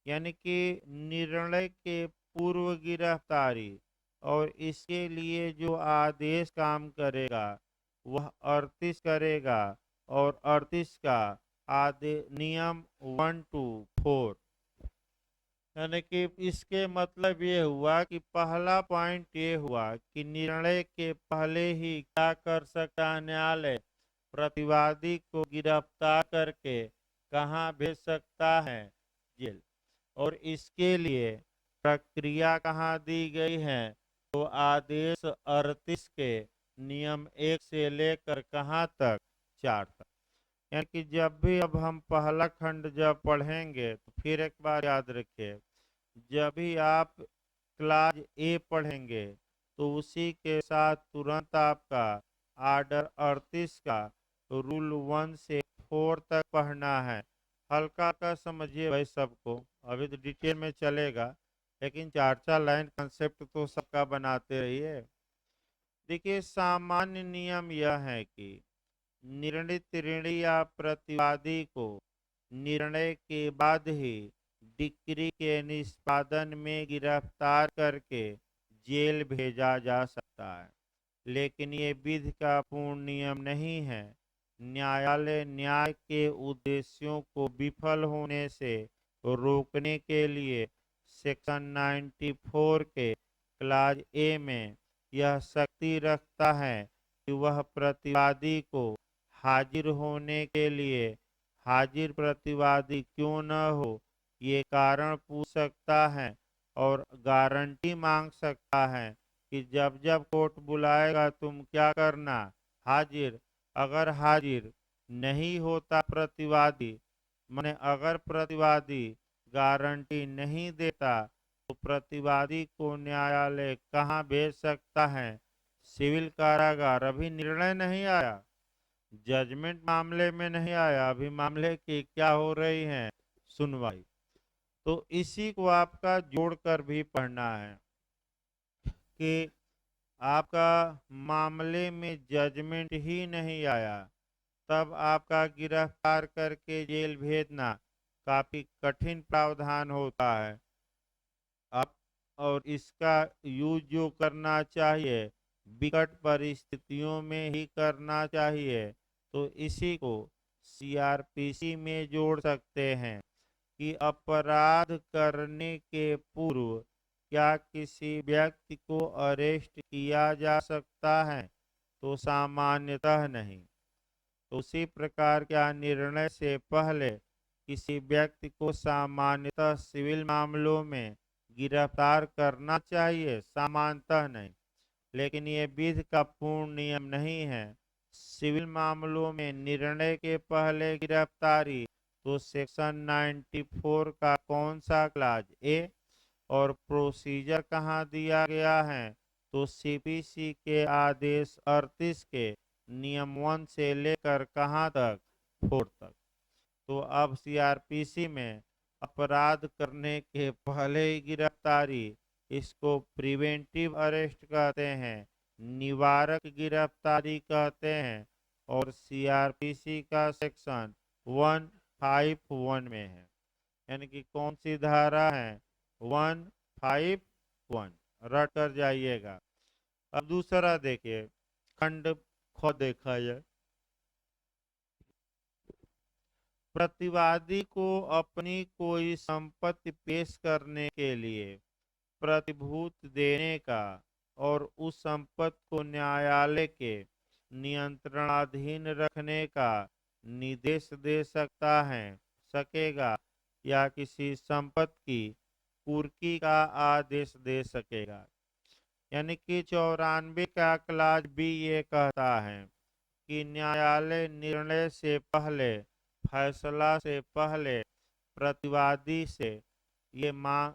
यानी कि निर्णय के पूर्व गिरफ्तारी और इसके लिए जो आदेश काम करेगा वह 38 करेगा। और 38 का आदेश नियम 1 to 4 यानी कि इसके मतलब ये हुआ कि पहला पॉइंट ये हुआ कि निर्णय के पहले ही क्या कर सकता है न्यायालय, प्रतिवादी को गिरफ्तार करके कहाँ भेज सकता है, जेल। और इसके लिए प्रक्रिया कहाँ दी गई है, तो आदेश 38 के नियम 1 से लेकर कहाँ तक, 4 तक। यानी कि जब भी अब हम पहला खंड जब पढ़ेंगे तो फिर एक बार याद रखिए, जब भी आप क्लास ए पढ़ेंगे तो उसी के साथ तुरंत आपका आर्डर 38 का रूल 1 से 4 तक पढ़ना है। हल्का का समझिए भाई सबको, अभी तो डिटेल में चलेगा लेकिन 4 लाइन कंसेप्ट तो सबका बनाते रहिए। देखिए सामान्य नियम यह है कि निर्णित ऋणी या प्रतिवादी को निर्णय के बाद ही डिक्री के निष्पादन में गिरफ्तार करके जेल भेजा जा सकता है, लेकिन ये विधि का पूर्ण नियम नहीं है। न्यायालय न्याय के उद्देश्यों को विफल होने से रोकने के लिए सेक्शन 94 के क्लाज ए में यह शक्ति रखता है कि वह प्रतिवादी को हाजिर होने के लिए हाजिर प्रतिवादी क्यों न हो ये कारण पूछ सकता है और गारंटी मांग सकता है कि जब जब कोर्ट बुलाएगा तुम क्या करना, हाजिर। अगर हाजिर नहीं होता प्रतिवादी, माने अगर प्रतिवादी गारंटी नहीं देता तो प्रतिवादी को न्यायालय कहाँ भेज सकता है, सिविल कारागार। अभी निर्णय नहीं आया, जजमेंट मामले में नहीं आया, अभी मामले की क्या हो रही है, सुनवाई। तो इसी को आपका जोड़कर भी पढ़ना है कि आपका मामले में जजमेंट ही नहीं आया तब आपका गिरफ्तार करके जेल भेजना काफी कठिन प्रावधान होता है। आप और इसका यूज जो करना चाहिए विकट परिस्थितियों में ही करना चाहिए। तो इसी को सीआरपीसी में जोड़ सकते हैं कि अपराध करने के पूर्व क्या किसी व्यक्ति को अरेस्ट किया जा सकता है, तो सामान्यतः नहीं। तो उसी प्रकार क्या निर्णय से पहले किसी व्यक्ति को सामान्यतः सिविल मामलों में गिरफ्तार करना चाहिए, सामान्यतः नहीं। लेकिन ये विधि का पूर्ण नियम नहीं है। सिविल मामलों में निर्णय के पहले गिरफ्तारी तो सेक्शन 94 का कौन सा क्लाज, ए। और प्रोसीजर कहाँ दिया गया है, तो सीपीसी के आदेश 38 के नियम 1 से लेकर कहाँ तक, 4 तक। तो अब सीआरपीसी में अपराध करने के पहले ही गिरफ्तारी, इसको प्रिवेंटिव अरेस्ट कहते हैं, निवारक गिरफ्तारी कहते हैं। और सीआरपीसी का सेक्शन 151 में है। यानी कि कौन सी धारा है, 151, रट कर जाइएगा। अब दूसरा देखिए, खंड ख देखा जाए। प्रतिवादी को अपनी कोई संपत्ति पेश करने के लिए प्रतिभूत देने का और उस संपत्ति को न्यायालय के नियंत्रणाधीन रखने का निर्देश दे सकता है सकेगा या किसी संपत्ति की कुर्की का आदेश दे सकेगा। यानी कि 94 का क्लास बी ये कहता है कि न्यायालय निर्णय से पहले, फैसला से पहले प्रतिवादी से ये मांग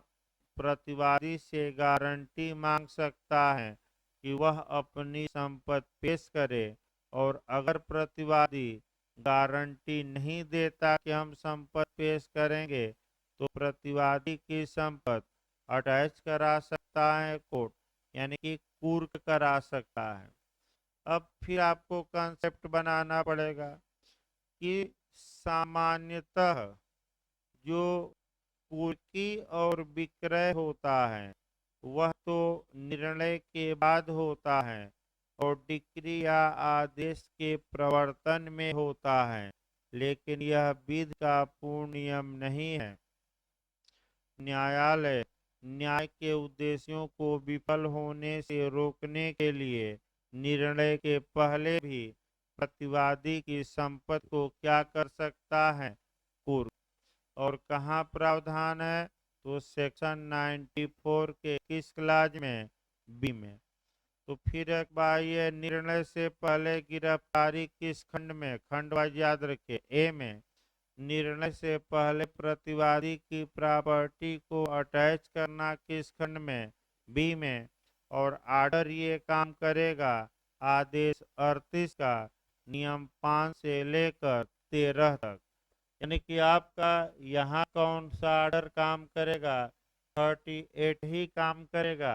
प्रतिवादी से गारंटी मांग सकता है कि वह अपनी संपत्ति पेश करे, और अगर प्रतिवादी गारंटी नहीं देता कि हम संपत्ति पेश करेंगे तो प्रतिवादी की संपत्ति अटैच करा सकता है कोर्ट, यानी कि कुर्क करा सकता है। अब फिर आपको कंसेप्ट बनाना पड़ेगा कि सामान्यतः जो कुर्की और विक्रय होता है वह तो निर्णय के बाद होता है और डिक्री या आदेश के प्रवर्तन में होता है, लेकिन यह विधि का पूर्ण नियम नहीं है। न्यायालय न्याय के उद्देश्यों को विफल होने से रोकने के लिए निर्णय के पहले भी प्रतिवादी की संपत्ति को क्या कर सकता है, कुर्क। और कहाँ प्रावधान है, तो सेक्शन 94 के किस क्लाज में, बी में। तो फिर एक बार ये निर्णय से पहले गिरफ्तारी किस खंड में, खंड वाइज याद रखिए, ए में। निर्णय से पहले प्रतिवादी की प्रॉपर्टी को अटैच करना किस खंड में, बी में। और आर्डर ये काम करेगा आदेश 38 का नियम 5 से लेकर 13 तक। यानी कि आपका यहाँ कौन सा आर्डर काम करेगा, 38 ही काम करेगा।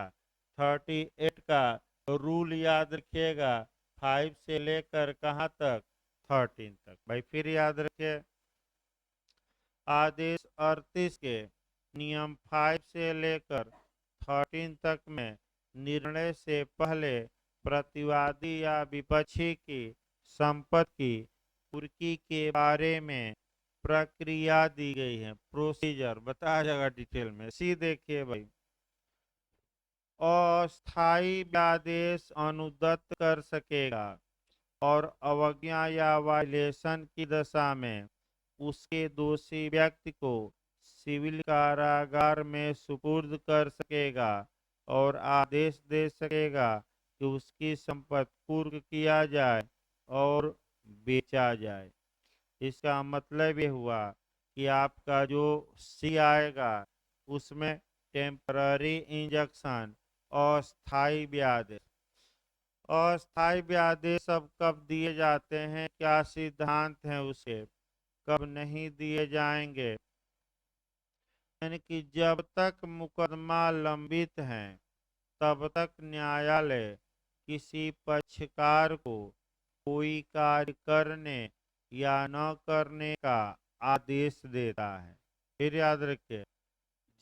38 का रूल याद रखिएगा, 5 से लेकर कहाँ तक, 13 तक। भाई फिर याद रखिए, आदेश 38 के नियम 5 से लेकर 13 तक में निर्णय से पहले प्रतिवादी या विपक्षी की संपत्ति की कुर्की के बारे में प्रक्रिया दी गई है, प्रोसीजर बताया जाएगा डिटेल में। सी देखिए भाई, अस्थायी व्यादेश अनुदत्त कर सकेगा और अवज्ञा या वायलेशन की दशा में उसके दोषी व्यक्ति को सिविल कारागार में सुपुर्द कर सकेगा और आदेश दे सकेगा कि उसकी संपत्ति कुर्क किया जाए और बेचा जाए। इसका मतलब ये हुआ कि आपका जो सी आएगा उसमें टेम्पररी इंजक्शन, अस्थायी व्यादेश। अस्थायी व्यादेश अब कब दिए जाते हैं, क्या सिद्धांत हैं उसके, कब नहीं दिए जाएंगे। यानी कि जब तक मुकदमा लंबित है तब तक न्यायालय किसी पक्षकार को कोई कार्य करने या न करने का आदेश देता है। फिर याद रखिए,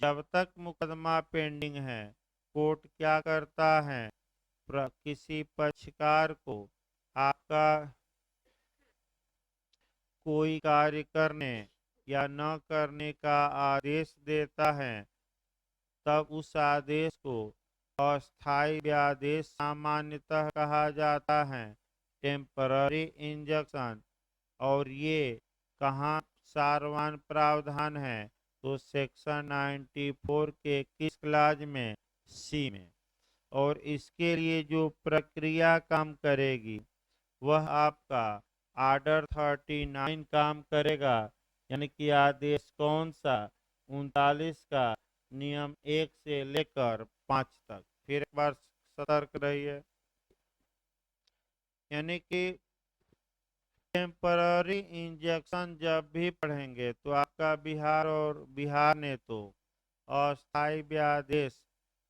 जब तक मुकदमा पेंडिंग है कोर्ट क्या करता है, किसी पक्षकार को आपका कोई कार्य करने या न करने का आदेश देता है, तब उस आदेश को अस्थायी व्यादेश सामान्यतः कहा जाता है, टेम्पररी इंजक्शन। और ये कहाँ सारवान प्रावधान है, तो सेक्शन 94 के किस क्लाज में, सी में। और इसके लिए जो प्रक्रिया काम करेगी वह आपका आर्डर 39 काम करेगा। यानी कि आदेश कौन सा, 39 का नियम 1 से लेकर 5 तक। फिर एक बार सतर्क रहिए, यानी कि टेम्पररी इंजेक्शन जब भी पढ़ेंगे तो आपका बिहार और बिहार ने तो अस्थायी व्यादेश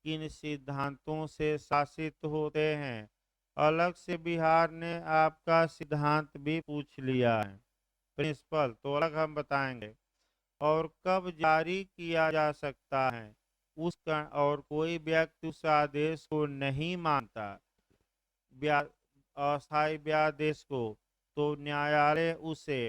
किन सिद्धांतों से शासित होते हैं, अलग से बिहार ने आपका सिद्धांत भी पूछ लिया है, प्रिंसिपल तो अलग हम बताएंगे। और कब जारी किया जा सकता है उसका, और कोई व्यक्ति उस आदेश को नहीं मानता अस्थायी व्यादेश को, तो न्यायालय उसे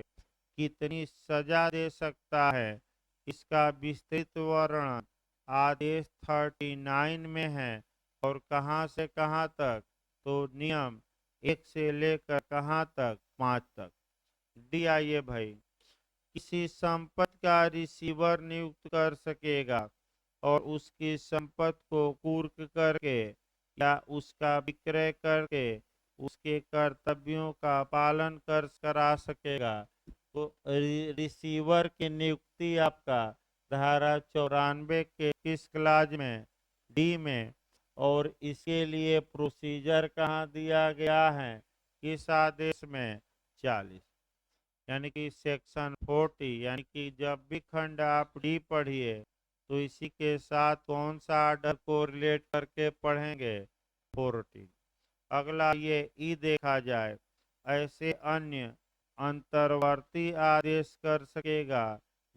कितनी सजा दे सकता है, इसका विस्तृत वर्णन आदेश 39 में है। और कहाँ से कहाँ तक, तो नियम 1 से लेकर कहाँ तक, 5 तक। डी आइए भाई, किसी संपत्ति का रिसीवर नियुक्त कर सकेगा और उसकी संपत्ति को कुर्क करके या उसका विक्रय करके उसके कर्तव्यों का पालन करा सकेगा। तो रिसीवर की नियुक्ति आपका धारा 94 के किस क्लाज में, डी में। और इसके लिए प्रोसीजर कहाँ दिया गया है, किस आदेश में, 40, यानी कि सेक्शन 40। यानी कि जब भी खंड आप डी पढ़िए तो इसी के साथ कौन सा आर्डर को रिलेट करके पढ़ेंगे, 40। अगला ये ई देखा जाए, ऐसे अन्य अंतर्वर्ती आदेश कर सकेगा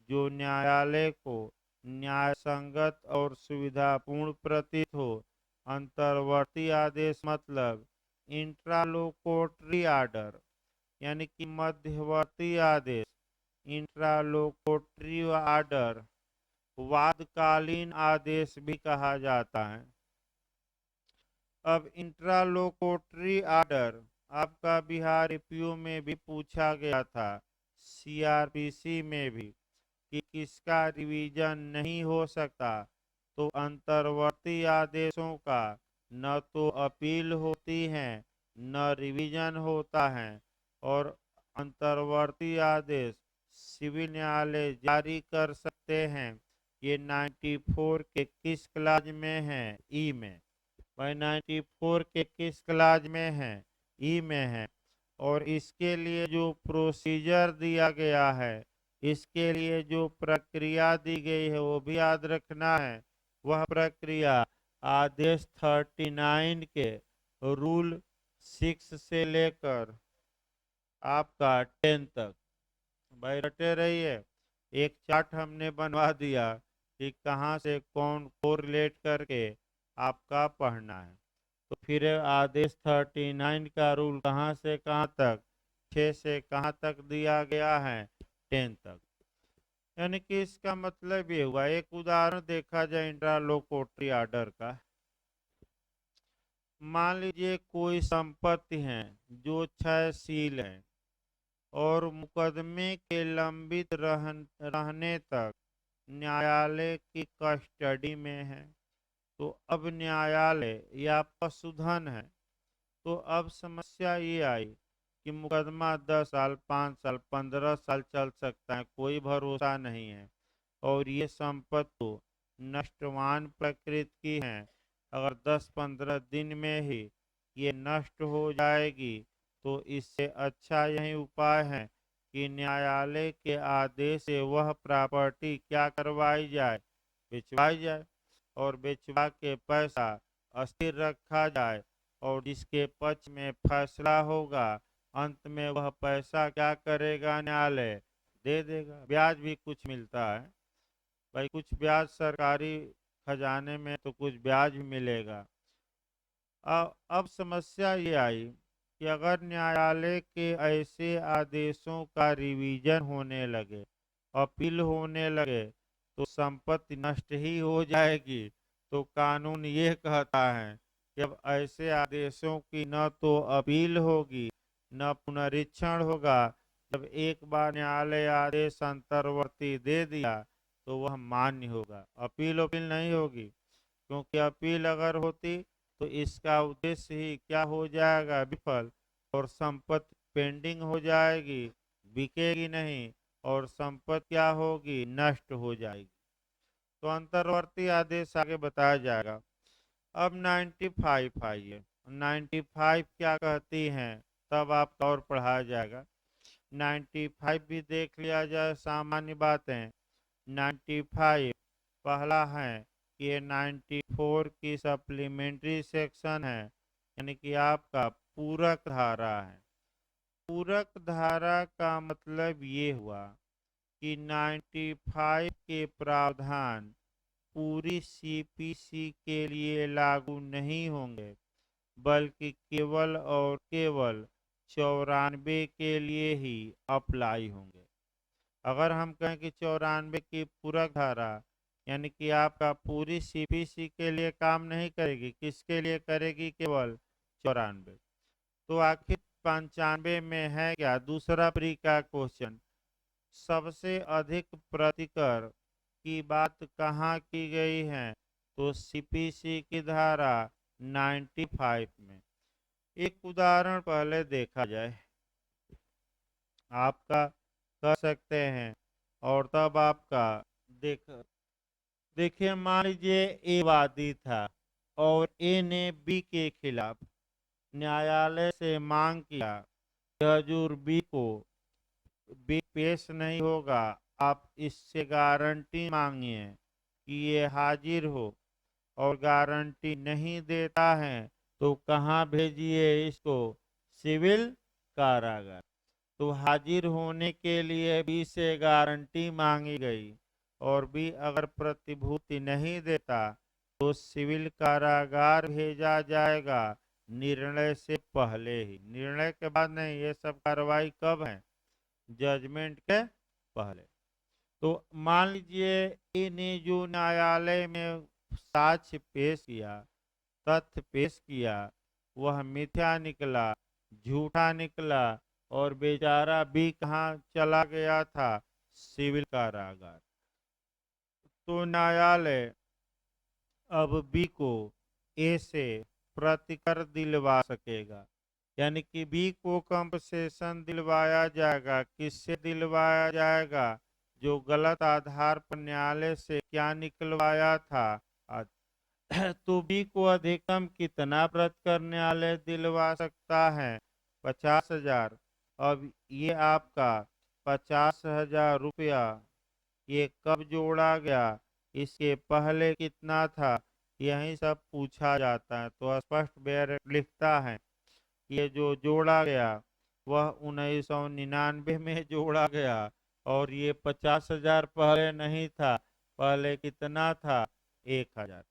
जो न्यायालय को न्याय संगत और सुविधापूर्ण प्रतीत हो। अंतर्वर्ती आदेश मतलब इंट्रालोकोटरी आर्डर, यानी कि मध्यवर्ती आदेश। इंट्रालोकोटरी आर्डर वादकालीन आदेश भी कहा जाता है। अब इंट्रालोकोटरी आर्डर आपका बिहार एपीओ में भी पूछा गया था, सीआरपीसी में भी, कि किसका रिवीजन नहीं हो सकता। तो अंतर्वर्ती आदेशों का न तो अपील होती है न रिवीजन होता है। और अंतर्वर्ती आदेश सिविल न्यायालय जारी कर सकते हैं। ये 94 के किस क्लाज में है, ई में। वह 94 के किस क्लाज में है, ई में है। और इसके लिए जो प्रोसीजर दिया गया है, इसके लिए जो प्रक्रिया दी गई है वो भी याद रखना है। वह प्रक्रिया आदेश 39 के रूल 6 से लेकर आपका 10 तक, भाई रटे रहिए। एक चार्ट हमने बनवा दिया कि कहाँ से कौन कोरिलेट करके आपका पढ़ना है। तो फिर आदेश 39 का रूल कहाँ से कहाँ तक, 6 से कहाँ तक दिया गया है, 10 तक। यानी कि इसका मतलब ये हुआ, एक उदाहरण देखा जाए इंट्रालोकोटरी आर्डर का। मान लीजिए कोई संपत्ति है जो क्षयशील है और मुकदमे के लंबित रहने तक न्यायालय की कस्टडी में है। तो अब न्यायालय या पशुधन है। तो अब समस्या ये आई कि मुकदमा 10 साल, 5 साल, 15 साल चल सकता है, कोई भरोसा नहीं है। और ये संपत्ति तो नष्टवान प्रकृति की है, अगर 10-15 दिन में ही ये नष्ट हो जाएगी तो इससे अच्छा यही उपाय है कि न्यायालय के आदेश से वह प्रॉपर्टी क्या करवाई जाए, बेचवाई जाए। और बेचवा के पैसा अस्थिर रखा जाए और जिसके पक्ष में फैसला होगा अंत में वह पैसा क्या करेगा, न्यायालय दे देगा। ब्याज भी कुछ मिलता है भाई, कुछ ब्याज सरकारी खजाने में तो कुछ ब्याज भी मिलेगा। अब समस्या ये आई कि अगर न्यायालय के ऐसे आदेशों का रिवीजन होने लगे, अपील होने लगे, तो संपत्ति नष्ट ही हो जाएगी। तो कानून ये कहता है कि अब ऐसे आदेशों की न तो अपील होगी न पुनरीक्षण होगा। जब एक बार न्यायालय आदेश अंतर्वर्ती दे दिया तो वह मान्य होगा, अपील नहीं होगी। क्योंकि अपील अगर होती तो इसका उद्देश्य ही क्या हो जाएगा, विफल। और संपत्ति पेंडिंग हो जाएगी, बिकेगी नहीं, और संपत्ति क्या होगी, नष्ट हो जाएगी। तो अंतर्वर्ती आदेश आगे बताया जाएगा। अब 95 आइए, 95 क्या कहती हैं तब आपका और पढ़ाया जाएगा। 95 भी देख लिया जाए, सामान्य बातें। 95 पहला है कि ये 94 की सप्लीमेंट्री सेक्शन है, यानी कि आपका पूरक धारा है। पूरक धारा का मतलब ये हुआ कि 95 के प्रावधान पूरी सीपीसी के लिए लागू नहीं होंगे, बल्कि केवल और केवल 94 के लिए ही अप्लाई होंगे। अगर हम कहें कि 94 की पूरक धारा यानी कि आपका पूरी सीपीसी के लिए काम नहीं करेगी, किसके लिए करेगी? केवल 94। तो आखिर 95 में है क्या? दूसरा प्री का क्वेश्चन, सबसे अधिक प्रतिकर की बात कहाँ की गई है? तो सीपीसी की धारा 95 में। एक उदाहरण पहले देखा जाए, आपका कर सकते हैं और तब आपका देख देखिए, मान लीजिए ए वादी था और ए ने बी के खिलाफ न्यायालय से मांग किया कि हजूर बी को बी पेश नहीं होगा, आप इससे गारंटी मांगिए कि ये हाजिर हो, और गारंटी नहीं देता है तो कहाँ भेजिए इसको? सिविल कारागार। तो हाजिर होने के लिए बी से गारंटी मांगी गई और बी अगर प्रतिभूति नहीं देता तो सिविल कारागार भेजा जाएगा, निर्णय से पहले ही। निर्णय के बाद नहीं, ये सब कार्रवाई कब है? जजमेंट के पहले। तो मान लीजिए इन्हें जो न्यायालय में साक्ष्य पेश किया, तथ्य पेश किया, वह मिथ्या निकला, झूठा निकला, और बेचारा बी कहाँ चला गया था? सिविल कारागार। तो न्यायालय अब बी को ए से प्रतिकर दिलवा सकेगा, यानी कि बी को कंपनसेशन दिलवाया जाएगा। किससे दिलवाया जाएगा? जो गलत आधार पर न्यायालय से क्या निकलवाया था? तो बी को अधिकतम कितना प्रतिकर न्यायालय दिलवा सकता है? 50,000। अब ये आपका 50,000 रुपया ये कब जोड़ा गया? इसके पहले कितना था? यही सब पूछा जाता है। तो स्पष्ट बेयर लिखता है, ये जो जोड़ा गया वह 1999 में जोड़ा गया, और ये 50,000 पहले नहीं था। पहले कितना था? 1,000।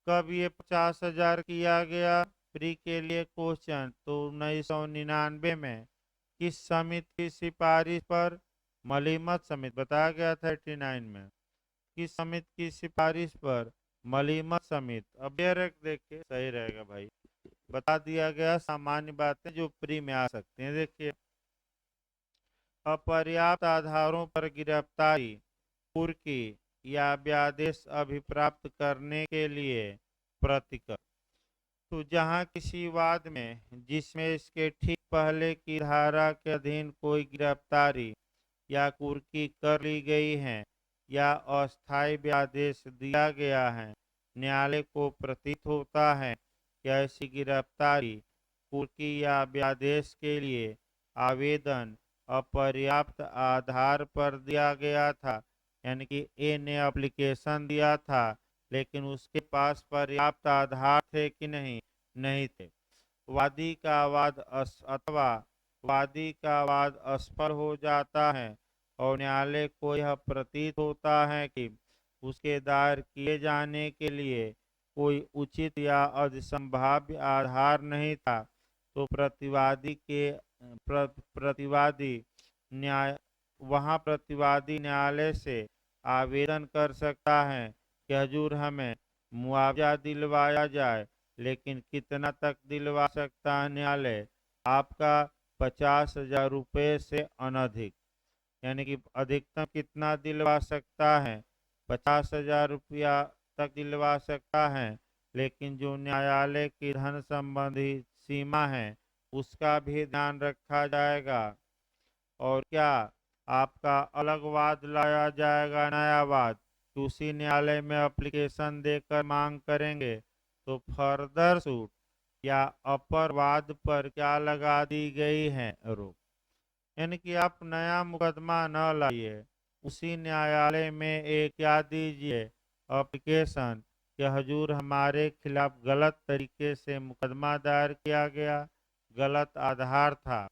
कब ये 50,000 किया गया? प्री के लिए क्वेश्चन, तो 1999 में। किस समिति की सिफारिश पर? मलीमत समिति, बताया गया था 89 में। किस समिति की सिफारिश पर? मलीमत समिति। अब ये देखिए, सही रहेगा भाई, बता दिया गया सामान्य बातें जो प्री में आ सकती हैं। देखिए, अपर्याप्त आधारों पर गिरफ्तारी, कुर्की या व्यादेश अभिप्राप्त करने के लिए प्रतिकर। तो जहां किसी वाद में जिसमें इसके ठीक पहले की धारा के अधीन कोई गिरफ्तारी या कुर्की कर ली गई है या अस्थायी व्यादेश दिया गया है, न्यायालय को प्रतीत होता है कि ऐसी गिरफ्तारी, कुर्की या व्यादेश के लिए आवेदन अपर्याप्त आधार पर दिया गया था, यानी कि ए ने एप्लीकेशन दिया था लेकिन उसके पास पर्याप्त आधार थे कि नहीं? नहीं थे। वादी का वाद अथवा वादी का वाद असफल हो जाता है और न्यायालय को यह प्रतीत होता है कि उसके दायर किए जाने के लिए कोई उचित या अधिसंभाव्य आधार नहीं था, तो प्रतिवादी न्याय वहाँ प्रतिवादी न्यायालय से आवेदन कर सकता है कि हजूर हमें मुआवजा दिलवाया जाए। लेकिन कितना तक दिलवा सकता है न्यायालय? आपका 50,000 रुपये से अनधिक, यानी कि अधिकतम कितना दिलवा सकता है? 50,000 रुपया तक दिलवा सकता है। लेकिन जो न्यायालय की धन संबंधी सीमा है उसका भी ध्यान रखा जाएगा। और क्या आपका अलग वाद लाया जाएगा? नया वाद कि उसी न्यायालय में एप्लीकेशन देकर मांग करेंगे। तो फर्दर सूट या अपर वाद पर क्या लगा दी गई है? रोक। यानी कि आप नया मुकदमा न लाइए, उसी न्यायालय में एक क्या दीजिए? एप्लीकेशन कि हजूर हमारे खिलाफ गलत तरीके से मुकदमा दायर किया गया, गलत आधार था,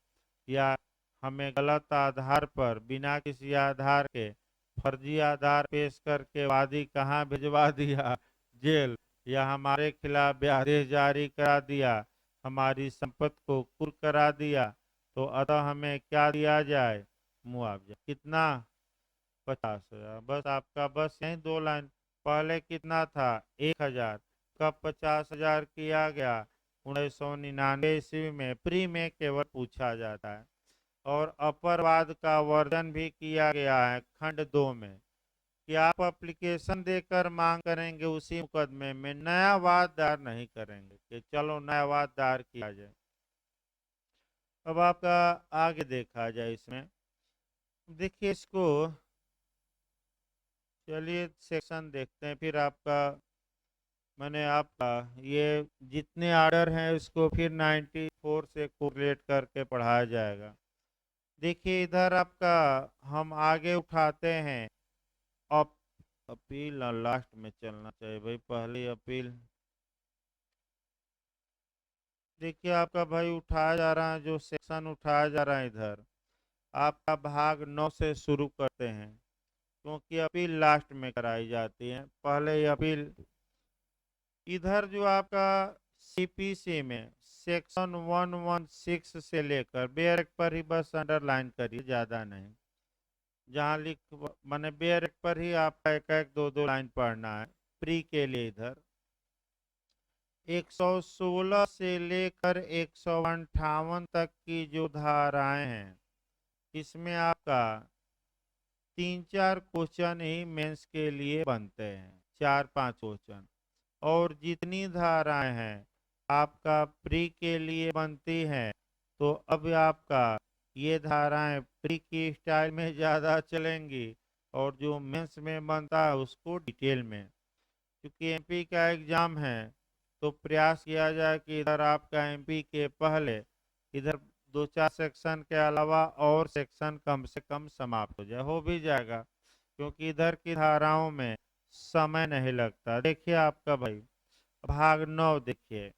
या हमें गलत आधार पर बिना किसी आधार के फर्जी आधार पेश करके वादी कहाँ भिजवा दिया? जेल। या हमारे खिलाफ आदेश जारी करा दिया, हमारी संपत्ति को कुर्क करा दिया। तो अतः हमें क्या दिया जाए? मुआवजा। कितना? 50,000। बस आपका बस यही 2 लाइन। पहले कितना था? 1,000। कब 50,000 किया गया? 1999 ईस्वी में। प्री में केवल पूछा जाता है। और अपरवाद का वर्जन भी किया गया है खंड 2 में कि आप एप्लीकेशन देकर मांग करेंगे उसी मुकदमे में, नया वाद दायर नहीं करेंगे कि चलो नया वाद दायर किया जाए। अब आपका आगे देखा जाए इसमें। देखिए इसको, चलिए सेक्शन देखते हैं फिर आपका। मैंने आपका ये जितने ऑर्डर हैं उसको फिर 94 से कोरिलेट करके पढ़ाया जाएगा। देखिए इधर आपका हम आगे उठाते हैं अप अपील। लास्ट में चलना चाहिए भाई, पहली अपील। देखिए आपका भाई उठाया जा रहा है, जो सेक्शन उठाया जा रहा है इधर आपका भाग 9 से शुरू करते हैं, क्योंकि अपील लास्ट में कराई जाती है, पहले ही अपील। इधर जो आपका सीपीसी में सेक्शन 116 से लेकर बेयर एक्ट पर ही बस अंडरलाइन करिए, ज्यादा नहीं। जहाँ लिख मैंने बेयर एक्ट पर ही आपका एक एक दो दो लाइन पढ़ना है प्री के लिए। इधर 116 से लेकर 158 तक की जो धाराएं हैं, इसमें आपका 3-4 क्वेश्चन ही मेंस के लिए बनते हैं, 4-5 क्वेश्चन। और जितनी धाराएं हैं आपका प्री के लिए बनती हैं, तो अब आपका ये धाराएं प्री की स्टाइल में ज़्यादा चलेंगी और जो मेंस में बनता है उसको डिटेल में। क्योंकि एमपी का एग्जाम है तो प्रयास किया जाए कि इधर आपका एमपी के पहले इधर 2-4 सेक्शन के अलावा और सेक्शन कम से कम समाप्त हो जाए। हो भी जाएगा क्योंकि इधर की धाराओं में समय नहीं लगता। देखिए आपका भाई भाग 9 देखिए।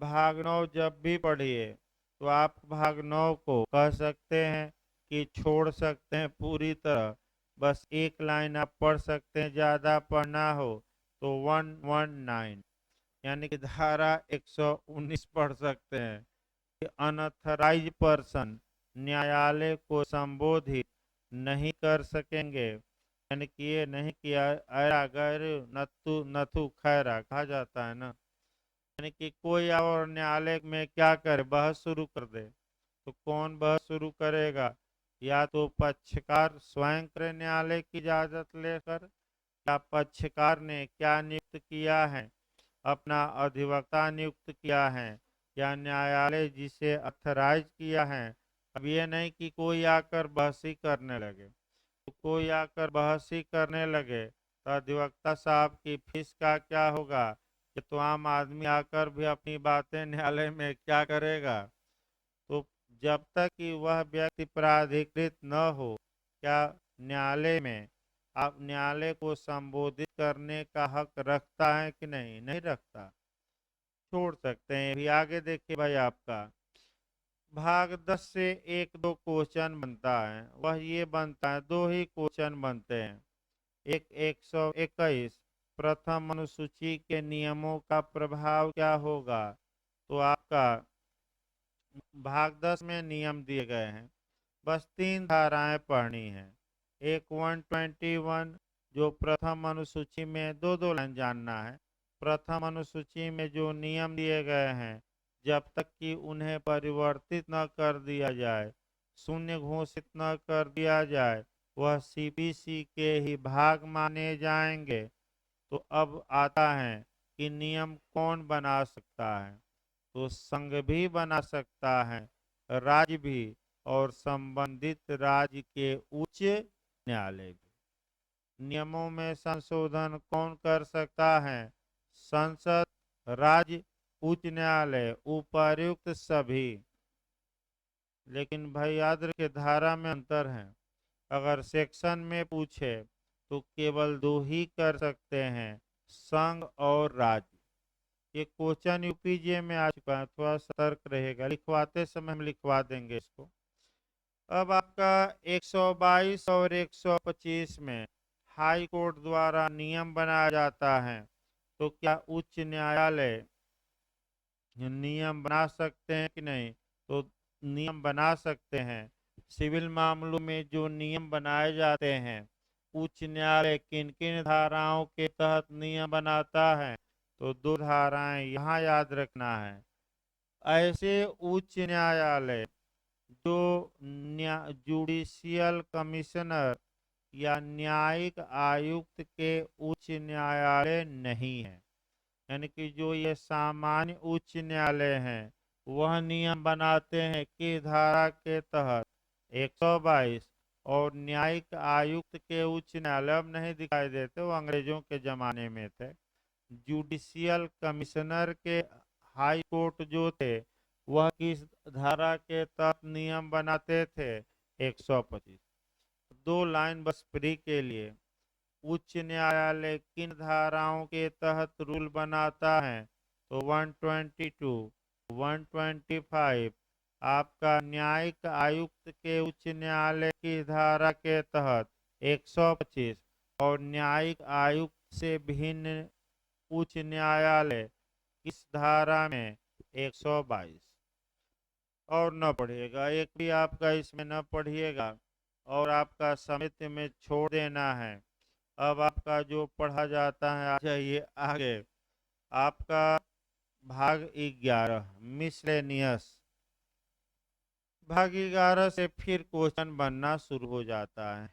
भाग 9 जब भी पढ़िए तो आप भाग 9 को कह सकते हैं कि छोड़ सकते हैं पूरी तरह। बस एक लाइन आप पढ़ सकते हैं, ज़्यादा पढ़ना हो तो 119 यानी कि धारा 119 पढ़ सकते हैं कि अनऑथराइज पर्सन न्यायालय को संबोधित नहीं कर सकेंगे। यानी कि ये नहीं किया ऐरा गैर नथु नथु खैरा कहा जाता है ना, यानी कि कोई और न्यायालय में क्या करे, बहस शुरू कर दे, तो कौन बहस शुरू करेगा? या तो पक्षकार स्वयं करे न्यायालय की इजाजत लेकर, या पक्षकार ने क्या नियुक्त किया है, अपना अधिवक्ता नियुक्त किया है, या न्यायालय जिसे अथराइज किया है। अब ये नहीं कि कोई आकर बहसी करने लगे, तो कोई आकर बहसी करने लगे तो अधिवक्ता साहब की फीस का क्या होगा? कि तो आम आदमी आकर भी अपनी बातें न्यायालय में क्या करेगा? तो जब तक कि वह व्यक्ति प्राधिकृत न हो, क्या न्यायालय में आप न्यायालय को संबोधित करने का हक रखता है कि नहीं? नहीं रखता, छोड़ सकते हैं। भी आगे देखिए भाई आपका भाग 10 से 1-2 क्वेश्चन बनता है, वह ये बनता है, दो ही क्वेश्चन बनते हैं। एक 121 प्रथम अनुसूची के नियमों का प्रभाव क्या होगा? तो आपका भाग 10 में नियम दिए गए हैं, बस 3 धाराएं पढ़नी है। एक 121 जो प्रथम अनुसूची में दो दो लाइन जानना है। प्रथम अनुसूची में जो नियम दिए गए हैं जब तक कि उन्हें परिवर्तित न कर दिया जाए, शून्य घोषित न कर दिया जाए, वह सीपीसी के ही भाग माने जाएंगे। तो अब आता है कि नियम कौन बना सकता है? तो संघ भी बना सकता है, राज्य भी, और संबंधित राज्य के उच्च न्यायालय भी। नियमों में संशोधन कौन कर सकता है? संसद, राज्य, उच्च न्यायालय, उपर्युक्त सभी। लेकिन भाई याद रखिए धारा में अंतर है। अगर सेक्शन में पूछे तो केवल दो ही कर सकते हैं, संघ और राज्य। ये क्वेश्चन यूपीजे में आ चुका है, थोड़ा सतर्क रहेगा, लिखवाते समय हम लिखवा देंगे इसको। अब आपका 122 और 125 में हाई कोर्ट द्वारा नियम बनाया जाता है, तो क्या उच्च न्यायालय नियम बना सकते हैं कि नहीं? तो नियम बना सकते हैं। सिविल मामलों में जो नियम बनाए जाते हैं उच्च न्यायालय किन किन धाराओं के तहत नियम बनाता है, तो दो धाराएं यहाँ याद रखना है। ऐसे उच्च न्यायालय जो जुडिशियल कमिश्नर या न्यायिक आयुक्त के उच्च न्यायालय नहीं है, यानी कि जो ये सामान्य उच्च न्यायालय हैं वह नियम बनाते हैं कि धारा के तहत 122, और न्यायिक आयुक्त के उच्च न्यायालय अब नहीं दिखाई देते, वो अंग्रेजों के जमाने में थे। जुडिशियल कमिश्नर के हाई कोर्ट जो थे वह किस धारा के तहत नियम बनाते थे, 125। दो लाइन बस फ्री के लिए, उच्च न्यायालय किन धाराओं के तहत रूल बनाता है, तो 122, 125 आपका न्यायिक आयुक्त के उच्च न्यायालय की धारा के तहत 125, और न्यायिक आयुक्त से भिन्न उच्च न्यायालय किस धारा में, 122। और न पढ़िएगा, एक भी आपका इसमें न पढ़िएगा और आपका समिति में छोड़ देना है। अब आपका जो पढ़ा जाता है, आ जाइए आगे। आपका भाग 11 मिसलेनियस। भाग 11 से फिर क्वेश्चन बनना शुरू हो जाता है।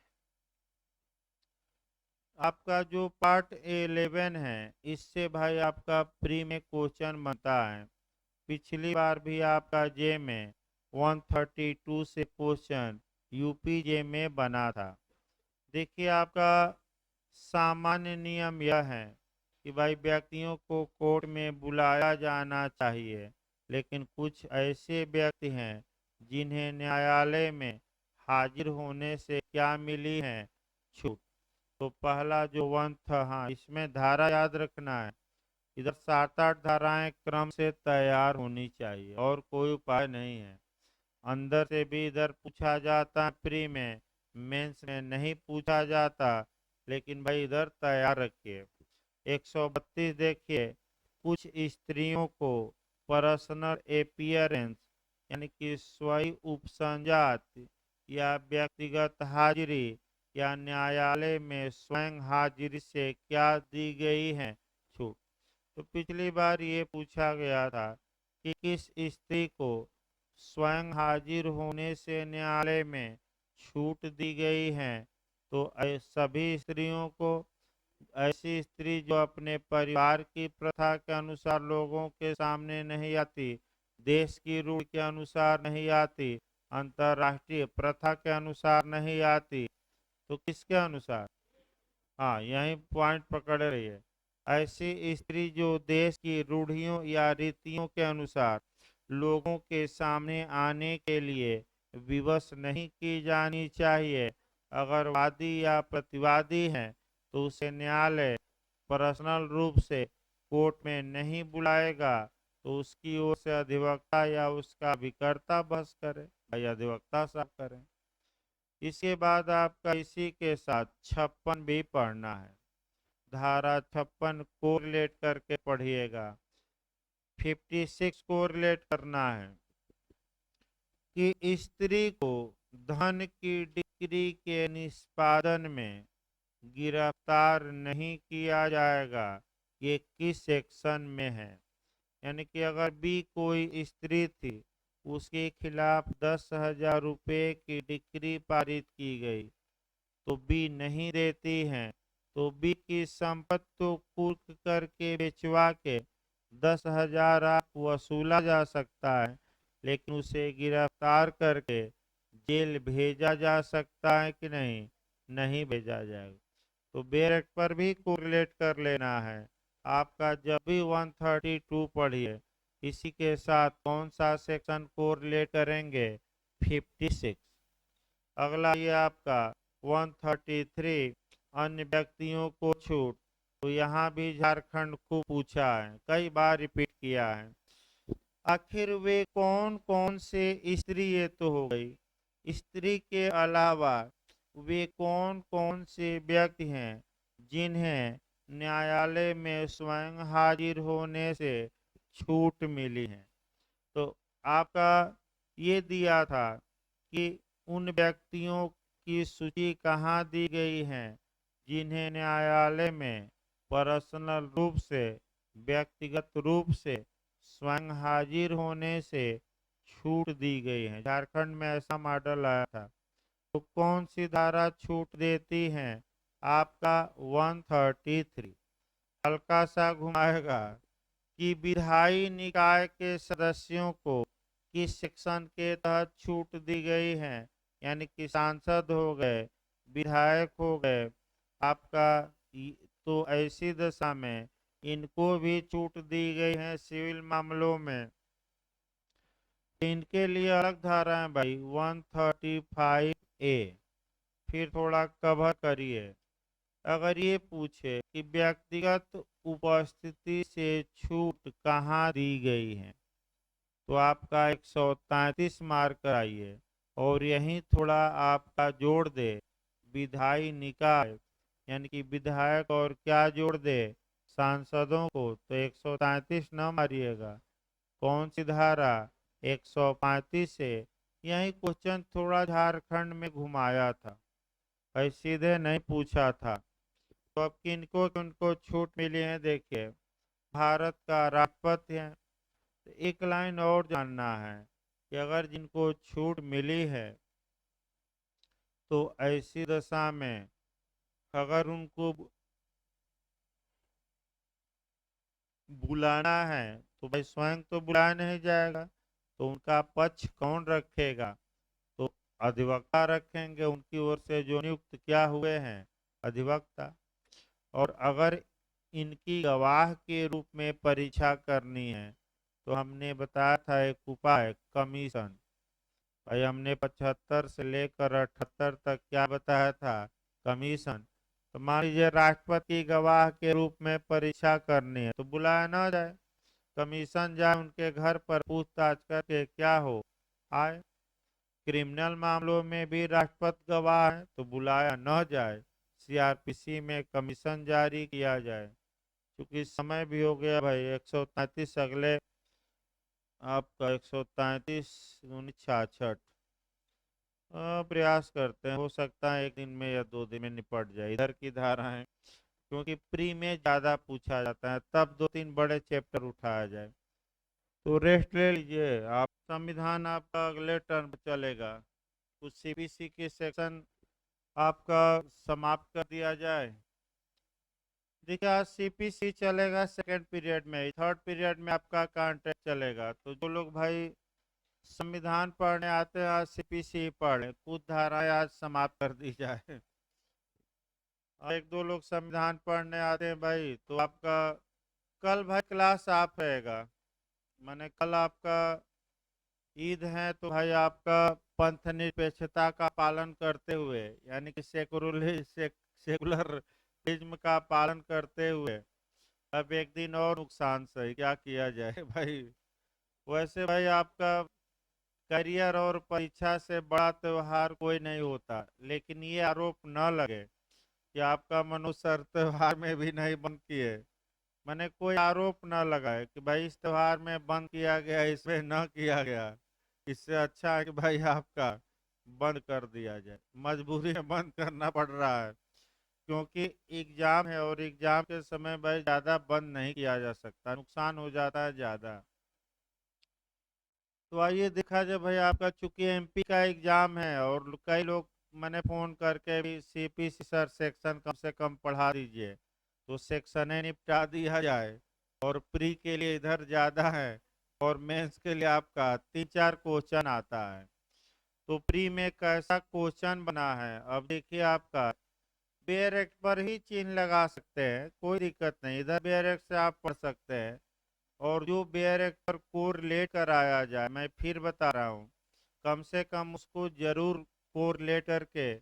आपका जो पार्ट 11 है इससे भाई आपका प्री में क्वेश्चन बनता है। पिछली बार भी आपका जे में 132 से क्वेश्चन यूपी जे में बना था। देखिए आपका सामान्य नियम यह है कि भाई व्यक्तियों को कोर्ट में बुलाया जाना चाहिए, लेकिन कुछ ऐसे व्यक्ति हैं जिन्हें न्यायालय में हाजिर होने से क्या मिली है, छूट। तो पहला जो वन था, हाँ इसमें धारा याद रखना है। इधर 7-8 धाराएं क्रम से तैयार होनी चाहिए और कोई उपाय नहीं है। अंदर से भी इधर पूछा जाता है, प्री में, मेंस में नहीं पूछा जाता, लेकिन भाई इधर तैयार रखिए। 132 देखिए, कुछ स्त्रियों को पर्सनल अपीयरेंस यानी कि स्वयं उपसंजात या व्यक्तिगत हाजिरी या न्यायालय में स्वयं हाजिरी से क्या दी गई है, छूट। तो पिछली बार ये पूछा गया था कि किस स्त्री को स्वयं हाजिर होने से न्यायालय में छूट दी गई है, तो सभी स्त्रियों को, ऐसी स्त्री जो अपने परिवार की प्रथा के अनुसार लोगों के सामने नहीं आती, देश की रूढ़ के अनुसार नहीं आती, अंतर्राष्ट्रीय प्रथा के अनुसार नहीं आती, तो किसके अनुसार, हाँ यही पॉइंट पकड़ रही है। ऐसी स्त्री जो देश की रूढ़ियों या रीतियों के अनुसार लोगों के सामने आने के लिए विवश नहीं की जानी चाहिए। अगर वादी या प्रतिवादी हैं तो उसे न्यायालय पर्सनल रूप से कोर्ट में नहीं बुलाएगा, तो उसकी ओर से अधिवक्ता या उसका अभिकर्ता बहस करे या अधिवक्ता साफ करें। इसके बाद आपका इसी के साथ 56 भी पढ़ना है। धारा 56 कोरिलेट करके पढ़िएगा। 56 कोरिलेट करना है कि स्त्री को धन की डिक्री के निष्पादन में गिरफ्तार नहीं किया जाएगा, ये किस सेक्शन में है। यानी कि अगर भी कोई स्त्री थी, उसके खिलाफ 10,000 रुपये की डिक्री पारित की गई, तो बी नहीं देती हैं, तो बी की संपत्ति को कुर्क करके बेचवा के 10,000 आप वसूला जा सकता है, लेकिन उसे गिरफ्तार करके जेल भेजा जा सकता है कि नहीं, नहीं भेजा जाएगा। तो बेरेट पर भी कोरिलेट कर लेना है। आपका जब भी 132 पढ़िए, इसी के साथ कौन सा सेक्शन कोरिलेट करेंगे, 56। अगला ये आपका 133 अन्य व्यक्तियों को छूट। तो यहाँ भी झारखंड को पूछा है, कई बार रिपीट किया है। आखिर वे कौन कौन से स्त्री, ये तो हो गई, स्त्री के अलावा वे कौन कौन से व्यक्ति हैं जिन्हें न्यायालय में स्वयं हाजिर होने से छूट मिली है। तो आपका ये दिया था कि उन व्यक्तियों की सूची कहाँ दी गई है, जिन्हें न्यायालय में पर्सनल रूप से, व्यक्तिगत रूप से स्वयं हाजिर होने से छूट दी गई है। झारखंड में ऐसा मॉडल आया था। तो कौन सी धारा छूट देती है? आपका 133 हल्का सा घुमाएगा कि विधायी निकाय के सदस्यों को किस सेक्शन के तहत छूट दी गई है, यानी कि सांसद हो गए, विधायक हो गए आपका, तो ऐसी दशा में इनको भी छूट दी गई है सिविल मामलों में। इनके लिए अलग धारा है भाई 135A। फिर थोड़ा कवर करिए। अगर ये पूछे कि व्यक्तिगत उपस्थिति से छूट कहाँ दी गई है, तो आपका 133 मार्क कराइए और यहीं थोड़ा आपका जोड़ दे विधायी निकाय, यानी कि विधायक और क्या जोड़ दे सांसदों को, तो 133 न मारिएगा। कौन सी धारा? 135 से। यही क्वेश्चन थोड़ा झारखंड में घुमाया था, भाई सीधे नहीं पूछा था। तो अब किनको किनको छूट मिली है देखिए। भारत का राष्ट्रपति है। तो एक लाइन और जानना है कि अगर जिनको छूट मिली है तो ऐसी दशा में अगर उनको बुलाना है तो भाई स्वयं तो बुलाया नहीं जाएगा, तो उनका पक्ष कौन रखेगा? तो अधिवक्ता रखेंगे, उनकी ओर से जो नियुक्त क्या हुए हैं अधिवक्ता। और अगर इनकी गवाह के रूप में परीक्षा करनी है तो हमने बताया था एक उपाय, कमीशन। भाई हमने 75 से लेकर 78 तक क्या बताया था? कमीशन। तो मान लीजिए राष्ट्रपति की गवाह के रूप में परीक्षा करनी है तो बुलाया ना जाए, कमीशन जाए उनके घर पर पूछताछ करके क्या हो आए। क्रिमिनल मामलों में भी राष्ट्रपति गवाह है तो बुलाया न जाए, सीआरपीसी में कमीशन जारी किया जाए। क्योंकि समय भी हो गया भाई 133 अगले आपका 133 1966 प्रयास करते हैं, हो सकता है एक दिन में या 2 दिन में निपट जाए इधर की धारा है। क्योंकि प्री में ज्यादा पूछा जाता है तब 2-3 बड़े चैप्टर उठाया जाए। तो रेस्ट ले लीजिए आप। संविधान आपका अगले टर्म चलेगा। कुछ सीबीसी के सेक्शन आपका समाप्त कर दिया जाए। देखिए आज सीपीसी चलेगा सेकेंड पीरियड में, थर्ड पीरियड में आपका कॉन्ट्रैक्ट चलेगा। तो जो लोग भाई संविधान पढ़ने आते हैं आज सीपीसी पढ़े, कुछ धाराएं आज समाप्त कर दी जाए। और एक दो लोग संविधान पढ़ने आते हैं भाई तो आपका कल भाई क्लास आप रहेगा। माने कल आपका ईद है तो भाई आपका पंथ निरपेक्षता का पालन करते हुए, यानी कि सेकुलरिज्म का पालन करते हुए अब एक दिन और नुकसान सही, क्या किया जाए भाई। वैसे भाई आपका करियर और परीक्षा से बड़ा त्योहार कोई नहीं होता, लेकिन ये आरोप न लगे कि आपका मनुष्य हर त्योहार में भी नहीं बंद किए। मैंने कोई आरोप न लगाए कि भाई इस त्योहार में बंद किया गया, इसमें न किया गया। इससे अच्छा है कि भाई आपका बंद कर दिया जाए, मजबूरी में बंद करना पड़ रहा है। क्योंकि एग्जाम है और एग्जाम के समय भाई ज्यादा बंद नहीं किया जा सकता, नुकसान हो जाता है ज्यादा। तो आइए देखा जाए भाई आपका, चूंकि एमपी का एग्जाम है और कई लोग मैंने फोन करके भी सीपीसी सर सेक्शन कम से कम पढ़ा दीजिए, तो सेक्शन निपटा दिया जाए। और प्री के लिए इधर ज्यादा है और मेंस के लिए आपका 3-4 क्वेश्चन आता है। तो प्री में कैसा क्वेश्चन बना है अब देखिए आपका, बेयर एक्ट पर ही चिन्ह लगा सकते हैं, कोई दिक्कत नहीं, इधर बेयर एक्ट से आप पढ़ सकते हैं। और जो बेयर एक्ट पर कोरिलेट कराया जाए, मैं फिर बता रहा हूँ, कम से कम उसको जरूर कोरिलेट करके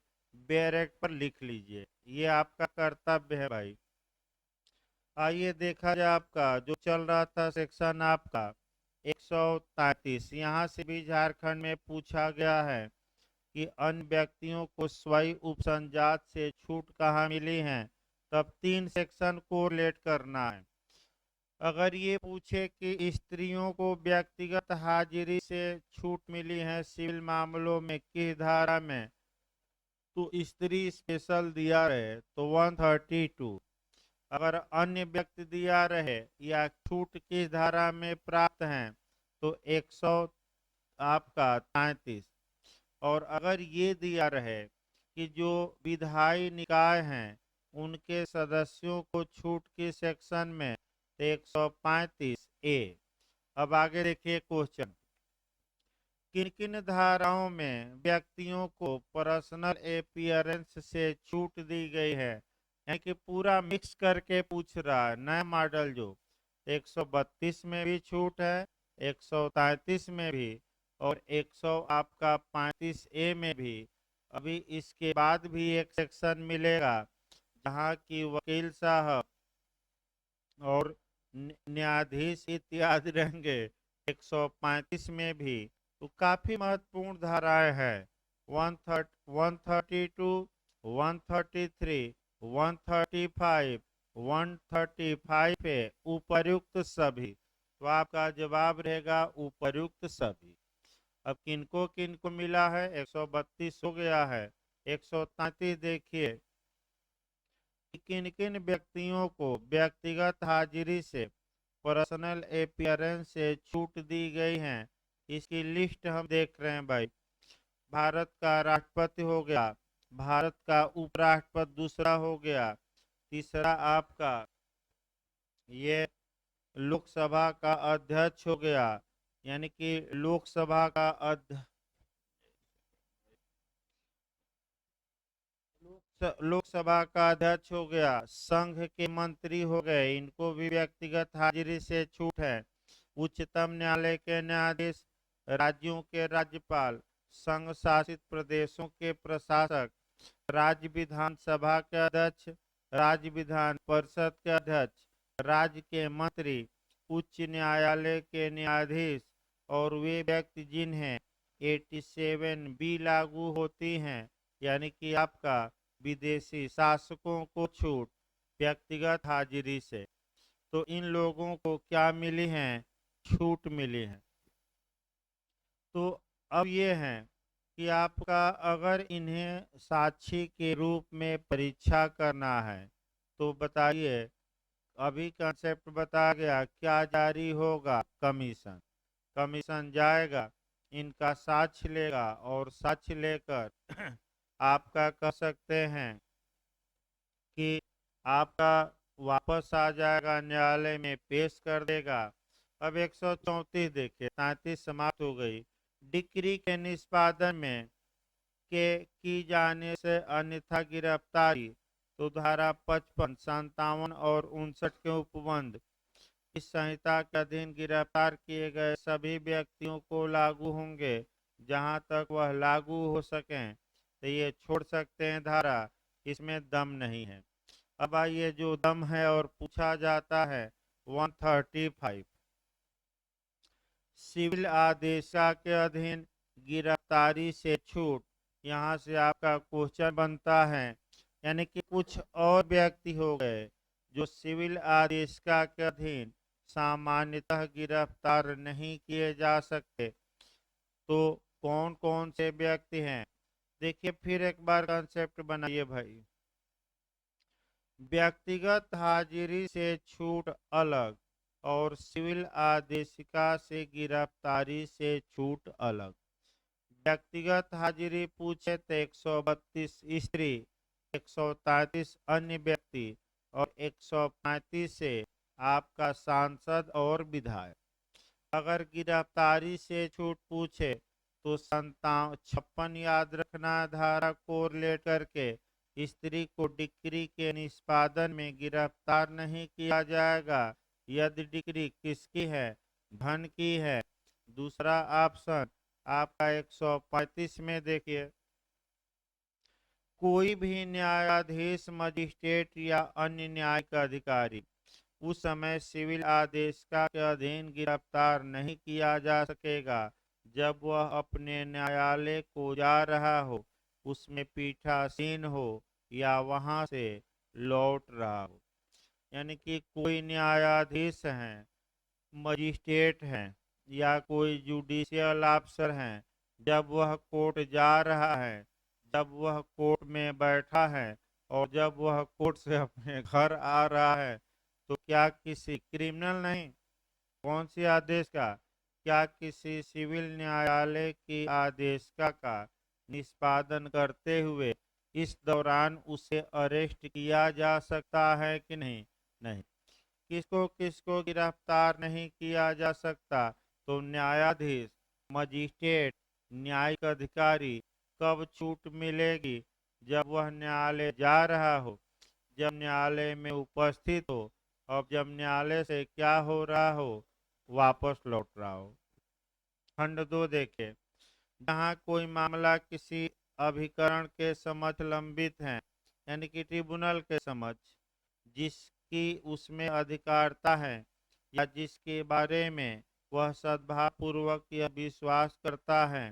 बेयर एक्ट पर लिख लीजिए, ये आपका कर्तव्य है भाई। आइए देखा जाए आपका जो चल रहा था सेक्शन आपका 133, यहाँ से भी झारखंड में पूछा गया है कि अन्य व्यक्तियों को स्वाई उपसंजात से छूट कहाँ मिली है, तब 3 सेक्शन को रिलेट करना है। अगर ये पूछे कि स्त्रियों को व्यक्तिगत हाजिरी से छूट मिली है सिविल मामलों में किस धारा में, तो स्त्री स्पेशल दिया रहे तो 132। अगर अन्य व्यक्ति दिया रहे या छूट किस धारा में प्राप्त हैं तो 100 आपका 33। और अगर ये दिया रहे कि जो विधायी निकाय हैं उनके सदस्यों को छूट के सेक्शन में तो 135 ए। अब आगे देखिए क्वेश्चन, किन किन धाराओं में व्यक्तियों को पर्सनल अपीयरेंस से छूट दी गई है, यानी कि पूरा मिक्स करके पूछ रहा है नया मॉडल जो 132 में भी छूट है, 133 में भी और 100 आपका 35 ए में भी। अभी इसके बाद भी एक सेक्शन मिलेगा जहाँ की वकील साहब और न्यायाधीश इत्यादि रहेंगे 135 में भी। तो काफी महत्वपूर्ण धाराएं हैं 132, 133, 135, 135 है उपर्युक्त सभी। तो आपका जवाब रहेगा उपर्युक्त सभी। अब किनको किनको मिला है, 132 हो गया है, 133 देखिए किन किन व्यक्तियों को व्यक्तिगत हाजिरी से पर्सनल अपीयरेंस से छूट दी गई है। इसकी लिस्ट हम देख रहे हैं भाई। भारत का राष्ट्रपति हो गया, भारत का उपराष्ट्रपति दूसरा हो गया, तीसरा आपका ये लोकसभा का अध्यक्ष हो गया, यानी कि लोकसभा का लोकसभा का अध्यक्ष हो गया, संघ के मंत्री हो गए, इनको भी व्यक्तिगत हाजिरी से छूट है। उच्चतम न्यायालय के न्यायाधीश, राज्यों के राज्यपाल, संघ शासित प्रदेशों के प्रशासक, राज्य विधानसभा के अध्यक्ष, राज्य विधान परिषद के अध्यक्ष, राज्य के मंत्री, उच्च न्यायालय के न्यायाधीश और वे व्यक्ति जिन्हें 87 बी लागू होती हैं, यानी कि आपका विदेशी शासकों को छूट व्यक्तिगत हाजिरी से। तो इन लोगों को क्या मिली है, छूट मिली है। तो अब ये है कि आपका अगर इन्हें साक्षी के रूप में परीक्षा करना है तो बताइए, अभी कंसेप्ट बता गया क्या जारी होगा, कमीशन। कमीशन जाएगा, इनका साक्ष्य लेगा और साक्ष्य लेकर आपका कह सकते हैं कि आपका वापस आ जाएगा, न्यायालय में पेश कर देगा। अब 134 देखिए, 33 समाप्त हो गई। डिक्री के निष्पादन में के की जाने से अन्यथा गिरफ्तारी तो धारा 55, 57 और 59 के उपबंध इस संहिता के अधीन गिरफ्तार किए गए सभी व्यक्तियों को लागू होंगे जहां तक वह लागू हो सकें। तो ये छोड़ सकते हैं धारा, इसमें दम नहीं है। अब आइए जो दम है और पूछा जाता है 135, सिविल आदेशा के अधीन गिरफ्तारी से छूट। यहाँ से आपका क्वेश्चन बनता है, यानी कि कुछ और व्यक्ति हो गए जो सिविल आदेशिका के अधीन सामान्यतः गिरफ्तार नहीं किए जा सकते। तो कौन कौन से व्यक्ति हैं, देखिए फिर एक बार कंसेप्ट बनाइए भाई। व्यक्तिगत हाजिरी से छूट अलग और सिविल आदेशिका से गिरफ्तारी से छूट अलग। व्यक्तिगत हाजिरी पूछे तो 132 स्त्री, 133 अन्य व्यक्ति और 135 से आपका सांसद और विधायक। अगर गिरफ्तारी से छूट पूछे तो 56 याद रखना, धारा को रिलेट करके स्त्री को डिक्री के निष्पादन में गिरफ्तार नहीं किया जाएगा यदि डिक्री किसकी है, धन की है। दूसरा ऑप्शन आपका 135 में देखिए, कोई भी न्यायाधीश, मजिस्ट्रेट या अन्य न्यायिक अधिकारी उस समय सिविल आदेशिका के अधीन गिरफ्तार नहीं किया जा सकेगा जब वह अपने न्यायालय को जा रहा हो, उसमें पीठासीन हो या वहां से लौट रहा हो। यानी कि कोई न्यायाधीश हैं, मजिस्ट्रेट हैं या कोई जुडिशियल ऑफिसर हैं, जब वह कोर्ट जा रहा है, जब वह कोर्ट में बैठा है और जब वह कोर्ट से अपने घर आ रहा है, तो क्या किसी क्रिमिनल नहीं, कौन सी आदेश का, क्या किसी सिविल न्यायालय की आदेशिका का निष्पादन करते हुए इस दौरान उसे अरेस्ट किया जा सकता है कि नहीं? नहीं। किसको किसको गिरफ्तार नहीं किया जा सकता? तो न्यायाधीश, मजिस्ट्रेट, न्यायिक अधिकारी। कब छूट मिलेगी? जब वह न्यायालय जा रहा हो, जब न्यायालय में उपस्थित हो और जब न्यायालय से क्या हो रहा हो, वापस लौट रहा हो। खंड 2 देखे, जहाँ कोई मामला किसी अभिकरण के समक्ष लंबित है, यानी कि ट्रिब्यूनल के समक्ष, जिसकी उसमें अधिकारता है या जिसके बारे में वह सद्भावपूर्वक यह विश्वास करता है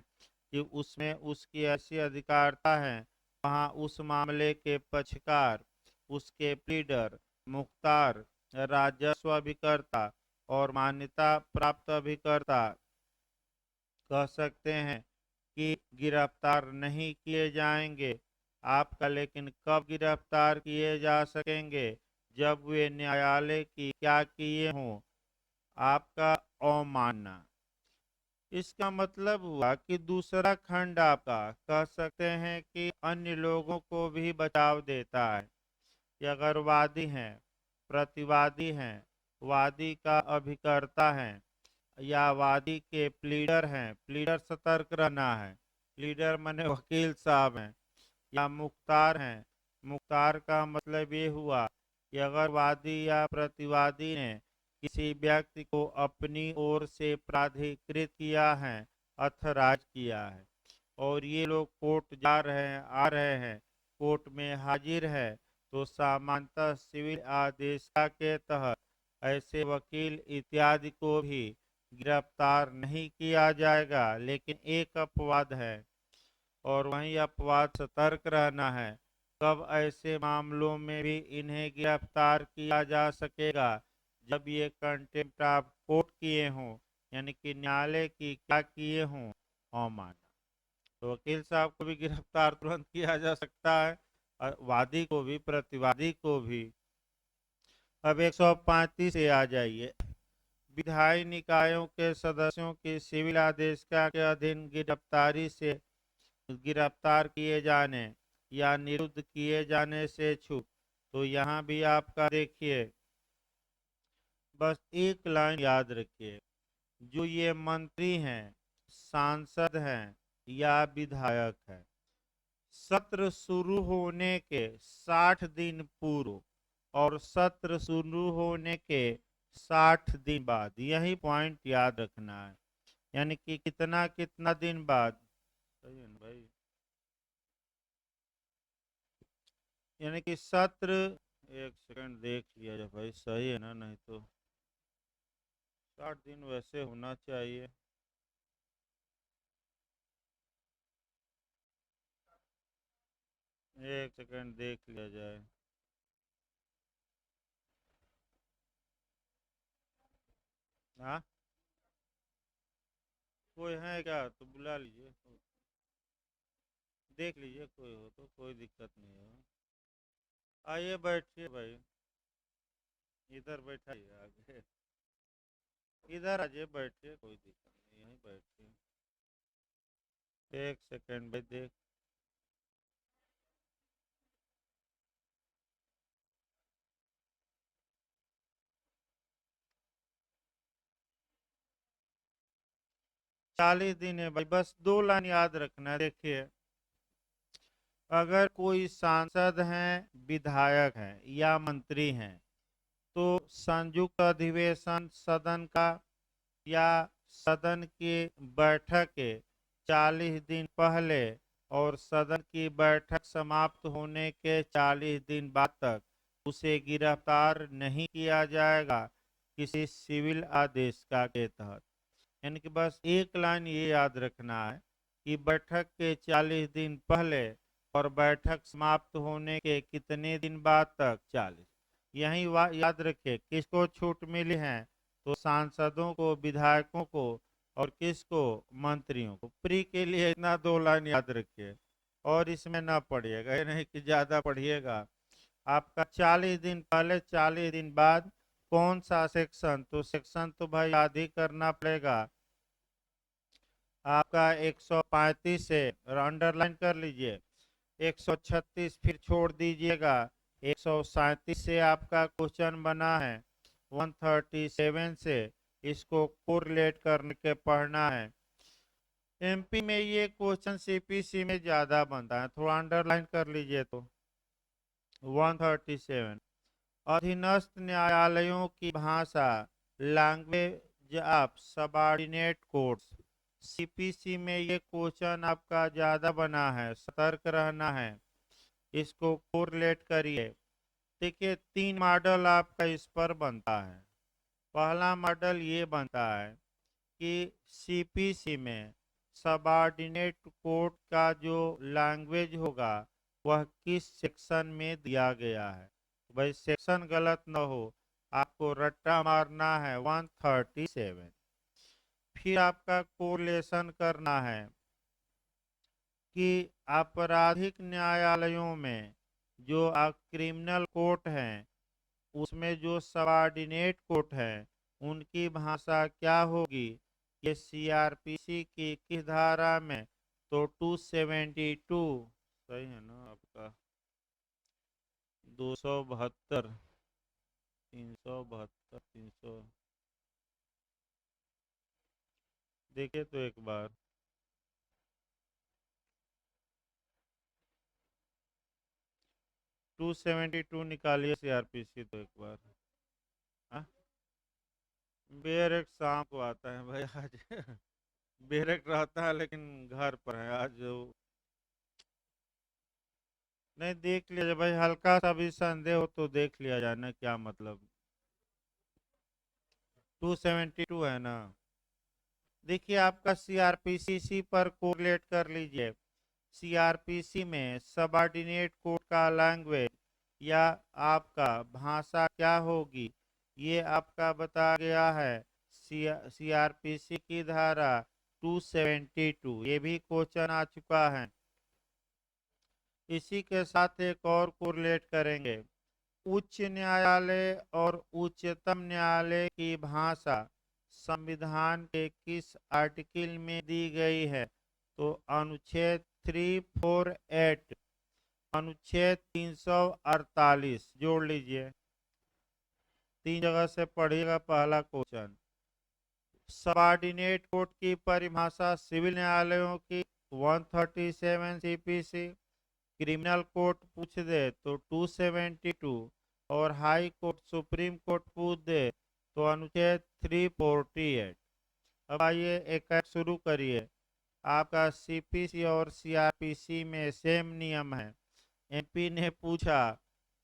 कि उसमें उसकी ऐसी अधिकारता है, वहाँ उस मामले के पक्षकार, उसके प्लीडर, मुख्तार, राजस्व अभिकर्ता और मान्यता प्राप्त अभिकर्ता कह सकते हैं कि गिरफ्तार नहीं किए जाएंगे आपका, लेकिन कब गिरफ्तार किए जा सकेंगे? जब वे न्यायालय की क्या किए हों, आपका अवमानना। इसका मतलब हुआ कि दूसरा खंड आपका कह सकते हैं कि अन्य लोगों को भी बचाव देता है कि अगर वादी हैं, प्रतिवादी हैं, वादी का अभिकर्ता है या वादी के प्लीडर हैं, प्लीडर सतर्क रहना है, प्लीडर माने वकील साहब हैं, या मुख्तार हैं, मुख्तार का मतलब ये हुआ कि अगर वादी या प्रतिवादी ने किसी व्यक्ति को अपनी ओर से प्राधिकृत किया है, अथराइज किया है, और ये लोग कोर्ट जा रहे हैं, आ रहे हैं, कोर्ट में हाजिर है, तो सामान्यतः सिविल आदेशिका के तहत ऐसे वकील इत्यादि को भी गिरफ्तार नहीं किया जाएगा। लेकिन एक अपवाद है, और वहीं अपवाद सतर्क रहना है। कब ऐसे मामलों में भी इन्हें गिरफ्तार किया जा सकेगा? जब ये कंटेम्प्ट ऑफ कोर्ट किए हों, यानी कि न्यायालय की क्या किए हों, अवमानना। तो वकील साहब को भी गिरफ्तार तुरंत किया जा सकता है, और वादी को भी, प्रतिवादी को भी। अब 135 से आ जाइए। विधायी निकायों के सदस्यों की सिविल आदेशिका के अधीन गिरफ्तारी से, गिरफ्तार किए जाने या निरुद्ध किए जाने से छूट। तो यहाँ भी आपका देखिए, बस एक लाइन याद रखिए, जो ये मंत्री हैं, सांसद हैं या विधायक हैं, सत्र शुरू होने के 60 दिन पूर्व और सत्र शुरू होने के 60 दिन बाद, यही पॉइंट याद रखना है। यानी कि कितना कितना दिन बाद, सही है ना भाई? यानी कि सत्र, एक सेकंड देख लिया जाए भाई, सही है ना? नहीं तो 60 दिन वैसे होना चाहिए। एक सेकंड देख लिया जाए। हाँ, कोई है क्या तो बुला लीजिए, देख लीजिए, कोई हो तो, कोई दिक्कत नहीं है। आइए बैठिए भाई, इधर बैठाइए आगे, इधर आइए बैठिए, कोई दिक्कत नहीं, यहीं बैठिए। एक सेकंड भाई देख, 40 दिन है भाई, बस 2 लाइन याद रखना है। देखिए, अगर कोई सांसद हैं, विधायक हैं या मंत्री हैं, तो संयुक्त अधिवेशन सदन का या सदन की बैठक के 40 दिन पहले और सदन की बैठक समाप्त होने के 40 दिन बाद तक उसे गिरफ्तार नहीं किया जाएगा किसी सिविल आदेश का के तहत। यानी कि बस एक लाइन ये याद रखना है कि बैठक के 40 दिन पहले और बैठक समाप्त होने के कितने दिन बाद तक, 40। यही याद रखिए, किसको छूट मिली है? तो सांसदों को, विधायकों को, और किसको? मंत्रियों को। प्री के लिए इतना 2 लाइन याद रखिए। और इसमें ना पढ़िएगा, ये नहीं कि ज़्यादा पढ़िएगा। आपका 40 दिन पहले 40 दिन बाद कौन सा सेक्शन, तो सेक्शन तो भाई याद ही करना पड़ेगा। आपका 135 से अंडरलाइन कर लीजिए, 136 फिर छोड़ दीजिएगा, 137 से आपका क्वेश्चन बना है, 137 से इसको कोरिलेट करके पढ़ना है। एमपी में ये क्वेश्चन सीपीसी में ज़्यादा बनता है, थोड़ा अंडरलाइन कर लीजिए। तो 137 अधीनस्थ न्यायालयों की भाषा, language of subordinate courts. CPC में ये क्वेश्चन आपका ज़्यादा बना है, सतर्क रहना है, इसको कोरिलेट करिए। देखिए 3 मॉडल आपका इस पर बनता है। पहला मॉडल ये बनता है कि सीपीसी में सबऑर्डिनेट कोर्ट का जो लैंग्वेज होगा वह किस सेक्शन में दिया गया है। भाई सेक्शन गलत न हो, आपको रट्टा मारना है 137। फिर आपका कोरिलेशन करना है कि आपराधिक न्यायालयों में जो क्रिमिनल कोर्ट हैं उसमें जो सबऑर्डिनेट कोर्ट है उनकी भाषा क्या होगी। ये सीआरपीसी की किस धारा में, तो 272, सही है ना आपका, 272, 372, 300, देखिए तो एक बार 272 निकालिए सीआरपीसी तो एक बार। हाँ, बेरेक शाम को आता है भाई आज बेरेक रहता है लेकिन घर पर है आज नहीं देख लिया जाए भाई, हल्का सा भी संदेह हो तो देख लिया जाए ना, क्या मतलब। 272 है ना। देखिए आपका सीआरपीसी पर कोरिलेट कर लीजिए। सीआरपीसी में सबऑर्डिनेट कोड का लैंग्वेज या आपका भाषा क्या होगी, ये आपका बता गया है सीआरपीसी की धारा 272। ये भी क्वेश्चन आ चुका है। इसी के साथ एक और कोरिलेट करेंगे, उच्च न्यायालय और उच्चतम न्यायालय की भाषा संविधान के किस आर्टिकल में दी गई है, तो अनुच्छेद 348, अनुच्छेद 348 जोड़ लीजिए, 3 जगह से पढ़िएगा पहला क्वेश्चन। सबऑर्डिनेट कोर्ट की परिभाषा सिविल न्यायालयों की 137 सीपीसी, क्रिमिनल कोर्ट पूछ दे तो 272, और हाई कोर्ट सुप्रीम कोर्ट पूछ दे तो अनुच्छेद 348। अब आइए एक एक शुरू करिए। आपका सीपीसी और सीआरपीसी में सेम नियम है। एमपी ने पूछा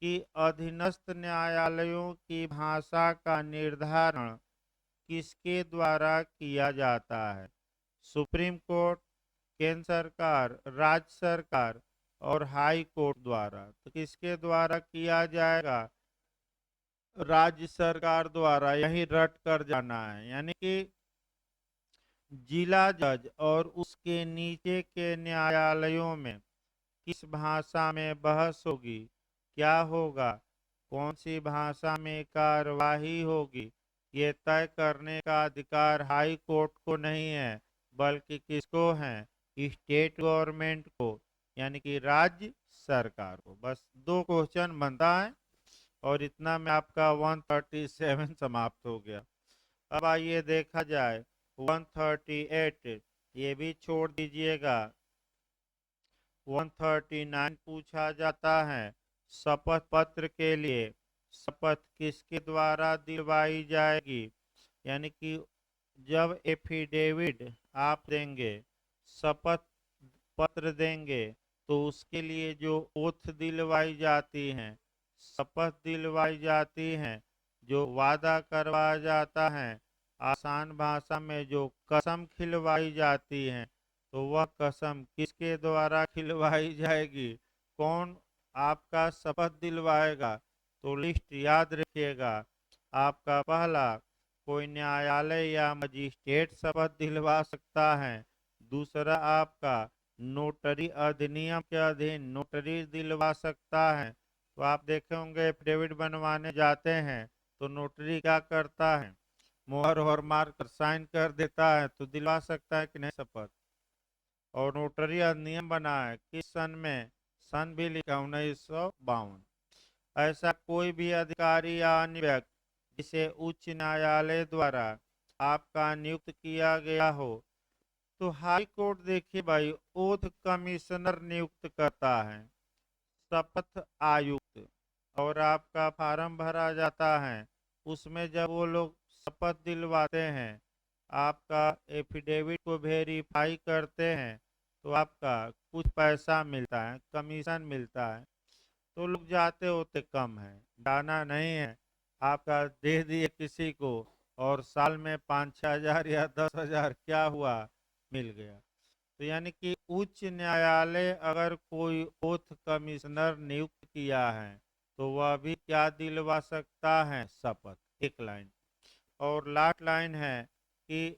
कि अधीनस्थ न्यायालयों की भाषा का निर्धारण किसके द्वारा किया जाता है, सुप्रीम कोर्ट, केंद्र सरकार, राज्य सरकार और हाई कोर्ट द्वारा। तो किसके द्वारा किया जाएगा, राज्य सरकार द्वारा, यही रट कर जाना है। यानी कि जिला जज और उसके नीचे के न्यायालयों में किस भाषा में बहस होगी, क्या होगा, कौन सी भाषा में कार्यवाही होगी, ये तय करने का अधिकार हाई कोर्ट को नहीं है, बल्कि किसको है, स्टेट गवर्नमेंट को, यानी कि राज्य सरकार को। बस 2 क्वेश्चन बनता है और इतना में आपका 137 समाप्त हो गया। अब आइए देखा जाए 138, ये भी छोड़ दीजिएगा। 139 पूछा जाता है, शपथ पत्र के लिए शपथ किसके द्वारा दिलवाई जाएगी, यानी कि जब एफिडेविट आप देंगे, शपथ पत्र देंगे, तो उसके लिए जो ओथ दिलवाई जाती हैं, शपथ दिलवाई जाती हैं, जो वादा करवाया जाता है, आसान भाषा में जो कसम खिलवाई जाती है, तो वह कसम किसके द्वारा खिलवाई जाएगी, कौन आपका शपथ दिलवाएगा। तो लिस्ट याद रखिएगा। आपका पहला, कोई न्यायालय या मजिस्ट्रेट शपथ दिलवा सकता है। दूसरा आपका नोटरी अधिनियम के अधीन नोटरी दिलवा सकता है। तो आप देखे होंगे एफिडेविट बनवाने जाते हैं तो नोटरी क्या करता है, मोहर और मार कर साइन कर देता है, तो दिलवा सकता है कि नहीं शपथ। और नोटरी अधिनियम बना है किस सन में, सन भी लिखा 1952। ऐसा कोई भी अधिकारी या अन्य व्यक्ति जिसे उच्च न्यायालय द्वारा आपका नियुक्त किया गया हो, तो हाई कोर्ट देखिए भाई ओथ कमिश्नर नियुक्त करता है, शपथ आयुक्त। और आपका फार्म भरा जाता है, उसमें जब वो लोग शपथ दिलवाते हैं, आपका एफिडेविट को वेरीफाई करते हैं, तो आपका कुछ पैसा मिलता है, कमीशन मिलता है। तो लोग जाते होते कम है, जाना नहीं है, आपका दे दिए किसी को और साल में 5-6 हजार या 10 हजार क्या हुआ, मिल गया। तो यानी कि उच्च न्यायालय अगर कोई ओथ कमिश्नर नियुक्त किया है तो वह भी क्या दिलवा सकता है, शपथ। एक लाइन और लास्ट लाइन है कि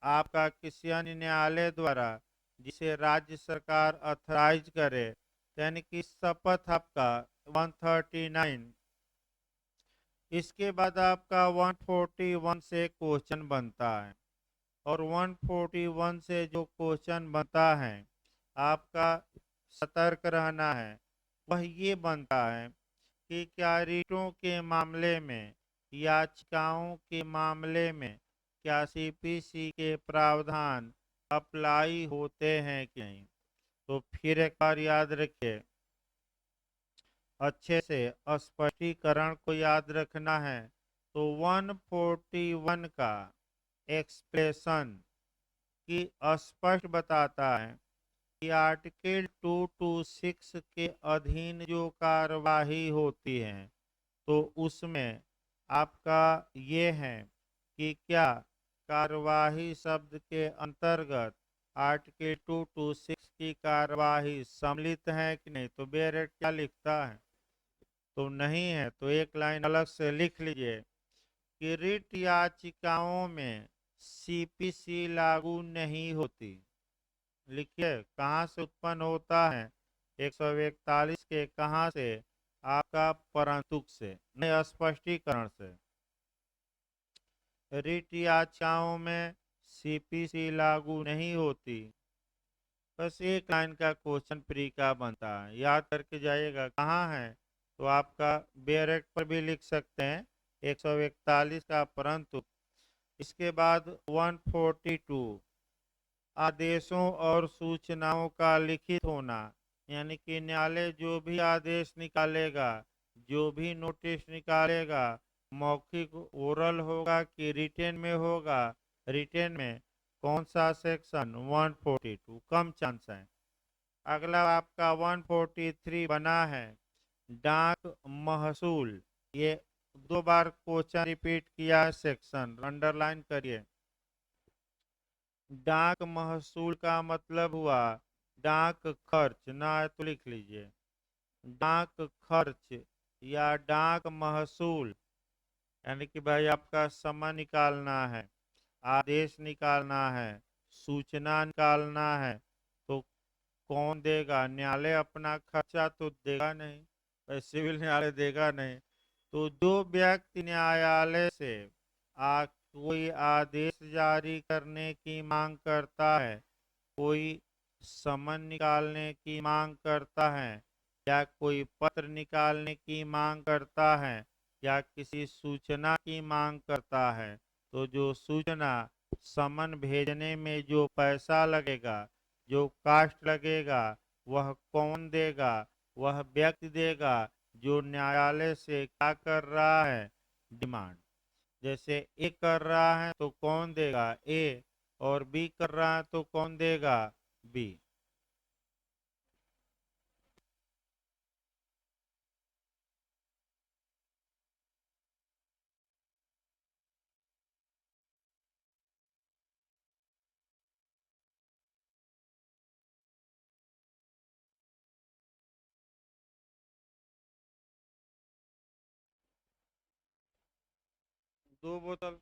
आपका किसी अन्य न्यायालय द्वारा जिसे राज्य सरकार अथराइज करे, यानी कि शपथ आपका 139। इसके बाद आपका 141 से क्वेश्चन बनता है, और 141 से जो क्वेश्चन बनता है आपका सतर्क रहना है, वह ये बनता है कि क्या रिटों के मामले में, याचिकाओं के मामले में क्या सीपीसी के प्रावधान अप्लाई होते हैं कि नहीं। तो फिर एक बार याद रखिए, अच्छे से स्पष्टीकरण को याद रखना है। तो 141 का एक्सप्रेशन की स्पष्ट बताता है कि आर्टिकल 226 के अधीन जो कार्यवाही होती है, तो उसमें आपका ये है कि क्या कार्यवाही शब्द के अंतर्गत आर्टिकल 226 की कार्यवाही सम्मिलित है कि नहीं। तो बेरेट क्या लिखता है, तो नहीं है, तो एक लाइन अलग से लिख लीजिए कि रिट याचिकाओं में सीपीसी लागू नहीं होती। लिखिए कहाँ से उत्पन्न होता है, 141 के कहाँ से, आपका परंतुक से, नहीं स्पष्टीकरण से। रिट याचिकाओं में सीपीसी लागू नहीं होती। बस एक लाइन का क्वेश्चन प्री का बनता है, याद करके जाइएगा कहाँ है। तो आपका बेरेट पर भी लिख सकते हैं 141 का परंतु। इसके बाद 142 आदेशों और सूचनाओं का लिखित होना, यानी कि न्यायालय जो भी आदेश निकालेगा, जो भी नोटिस निकालेगा, मौखिक ओरल होगा कि रिटेन में होगा, रिटेन में कौन सा सेक्शन 142, कम चांस है। अगला आपका 143 बना है डाक महसूल। ये 2 बार क्वेश्चन रिपीट किया है, सेक्शन अंडरलाइन करिए। डाक महसूल का मतलब हुआ डाक खर्च, ना है तो लिख लीजिए डाक खर्च या डाक महसूल। यानी कि भाई आपका समय निकालना है, आदेश निकालना है, सूचना निकालना है, तो कौन देगा, न्यायालय अपना खर्चा तो देगा नहीं, सिविल न्यायालय देगा नहीं। तो जो व्यक्ति न्यायालय से कोई आदेश जारी करने की मांग करता है, कोई समन निकालने की मांग करता है, या कोई पत्र निकालने की मांग करता है, या किसी सूचना की मांग करता है, तो जो सूचना समन भेजने में जो पैसा लगेगा, जो कास्ट लगेगा, वह कौन देगा, वह व्यक्ति देगा जो न्यायालय से क्या कर रहा है, डिमांड। जैसे ए कर रहा है तो कौन देगा, ए, और बी कर रहा है तो कौन देगा, बी। दो बोतल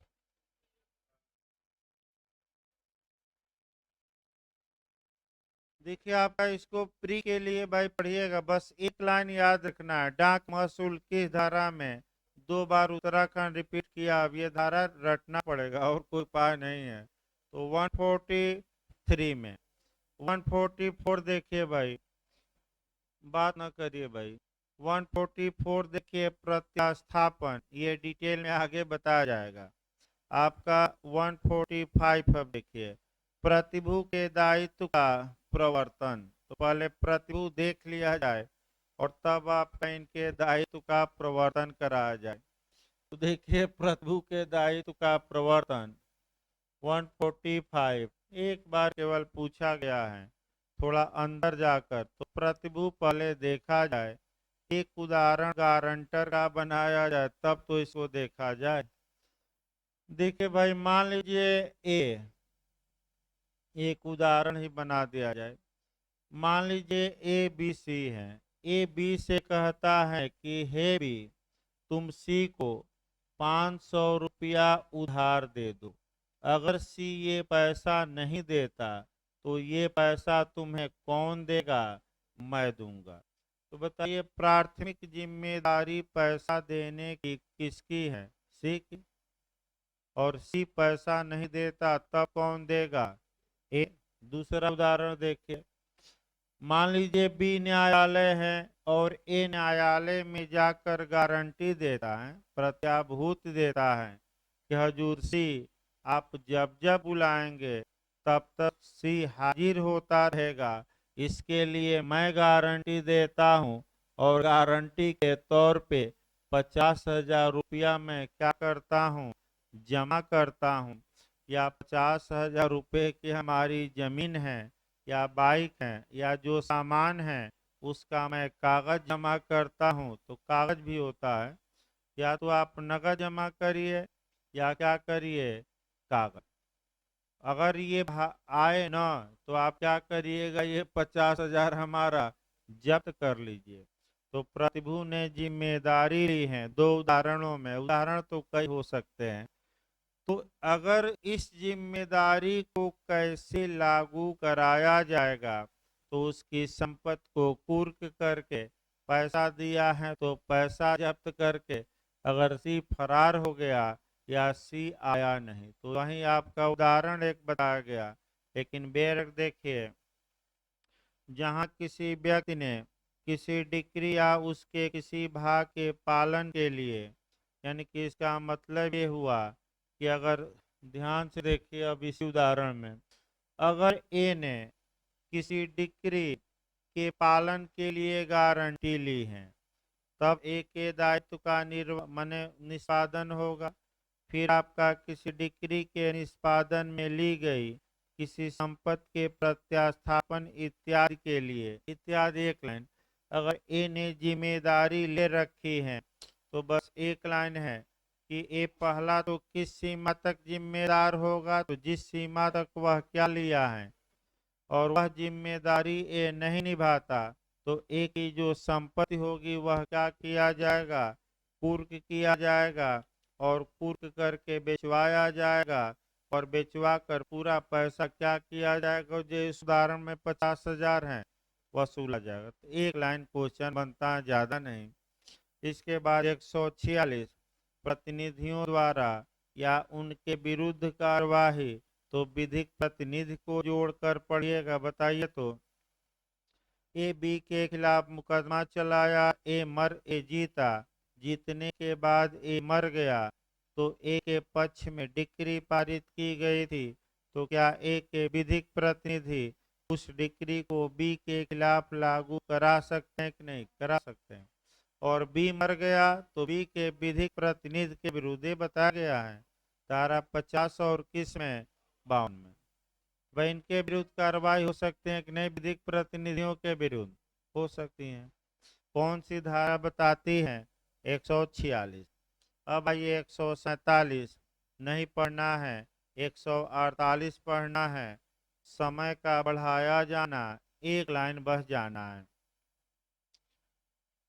देखिए आपका इसको प्री के लिए भाई पढ़िएगा, बस एक लाइन याद रखना है, डाक महसूल किस धारा में 2 बार उत्तराखंड रिपीट किया, अब ये धारा रटना पड़ेगा और कोई उपाय नहीं है। तो 143 में 144 देखिए भाई, बात ना करिए भाई। 144 देखिए प्रत्यास्थापन, ये डिटेल में आगे बताया जाएगा। आपका 145 अब देखिए प्रतिभू के दायित्व का प्रवर्तन। तो पहले प्रतिभू देख लिया जाए और तब आपका इनके दायित्व का प्रवर्तन कराया जाए। तो देखिए प्रतिभू के दायित्व का प्रवर्तन 145 एक बार केवल पूछा गया है, थोड़ा अंदर जाकर। तो प्रतिभू पहले देखा जाए, एक उदाहरण गारंटर का बनाया जाए तब तो इसको देखा जाए। देखिए भाई मान लीजिए ए, एक उदाहरण ही बना दिया जाए। मान लीजिए ए बी सी है, ए बी से कहता है कि हे बी तुम सी को 500 रुपया उधार दे दो, अगर सी ये पैसा नहीं देता तो ये पैसा तुम्हें कौन देगा? मैं दूंगा। तो बताइए प्राथमिक जिम्मेदारी पैसा देने की किसकी है? सी की। और सी पैसा नहीं देता तब कौन देगा? ए। दूसरा उदाहरण देखिए, मान लीजिए बी न्यायालय है और ए न्यायालय में जाकर गारंटी देता है, प्रत्याभूत देता है कि हजूर सी आप जब जब बुलाएंगे तब तक सी हाजिर होता रहेगा, इसके लिए मैं गारंटी देता हूँ और गारंटी के तौर पे 50,000 रुपया मैं क्या करता हूँ? जमा करता हूँ। या 50,000 रुपये की हमारी जमीन है या बाइक है या जो सामान है उसका मैं कागज जमा करता हूँ। तो कागज भी होता है, या तो आप नगद जमा करिए या क्या करिए, कागज। अगर ये आए ना तो आप क्या करिएगा, ये 50,000 हमारा जब्त कर लीजिए। तो प्रतिभू ने जिम्मेदारी ली है, दो उदाहरणों में, उदाहरण तो कई हो सकते हैं। तो अगर इस जिम्मेदारी को कैसे लागू कराया जाएगा, तो उसकी संपत्ति को कुर्क करके, पैसा दिया है तो पैसा जब्त करके, अगर सी फरार हो गया या सी आया नहीं तो वहीं आपका उदाहरण एक बताया गया। लेकिन बेर देखिए, जहां किसी व्यक्ति ने किसी डिक्री या उसके किसी भाग के पालन के लिए, यानी कि इसका मतलब ये हुआ कि अगर ध्यान से देखिए अब इसी उदाहरण में, अगर ए ने किसी डिक्री के पालन के लिए गारंटी ली है तब ए के दायित्व का माने निष्पादन होगा। फिर आपका किसी डिक्री के निष्पादन में ली गई किसी संपत्ति के प्रत्यास्थापन इत्यादि के लिए, इत्यादि एक लाइन। अगर ए ने जिम्मेदारी ले रखी है तो बस एक लाइन है कि ए पहला तो किस सीमा तक जिम्मेदार होगा, तो जिस सीमा तक वह क्या लिया है, और वह जिम्मेदारी ए नहीं निभाता तो ए की जो संपत्ति होगी वह क्या किया जाएगा, कुर्क किया जाएगा और कुर्क करके बेचवाया जाएगा, और बेचवा कर पूरा पैसा क्या किया जाएगा, जो इस उदाहरण में 50,000 है वसूला जाएगा। तो एक लाइन क्वेश्चन बनता है, ज्यादा नहीं। इसके बाद 146 प्रतिनिधियों द्वारा या उनके विरुद्ध कार्यवाही, तो विधिक प्रतिनिधि को जोड़कर पढ़िएगा। बताइए तो ए बी के खिलाफ मुकदमा चलाया, ए जीता, जीतने के बाद ए मर गया तो ए के पक्ष में डिक्री पारित की गई थी, तो क्या ए के विधिक प्रतिनिधि उस डिक्री को बी के खिलाफ लागू करा सकते हैं कि नहीं? करा सकते हैं। और बी मर गया तो बी के विधिक प्रतिनिधि के विरुद्ध बताया गया है धारा 50 और किस में, 52 में। वह इनके विरुद्ध कार्रवाई हो सकते हैं कि नहीं? विधिक प्रतिनिधियों के विरुद्ध हो सकती हैं। कौन सी धारा बताती है? 146। अब आइए 147 नहीं पढ़ना है, 148 पढ़ना है। समय का बढ़ाया जाना, एक लाइन बस जाना है।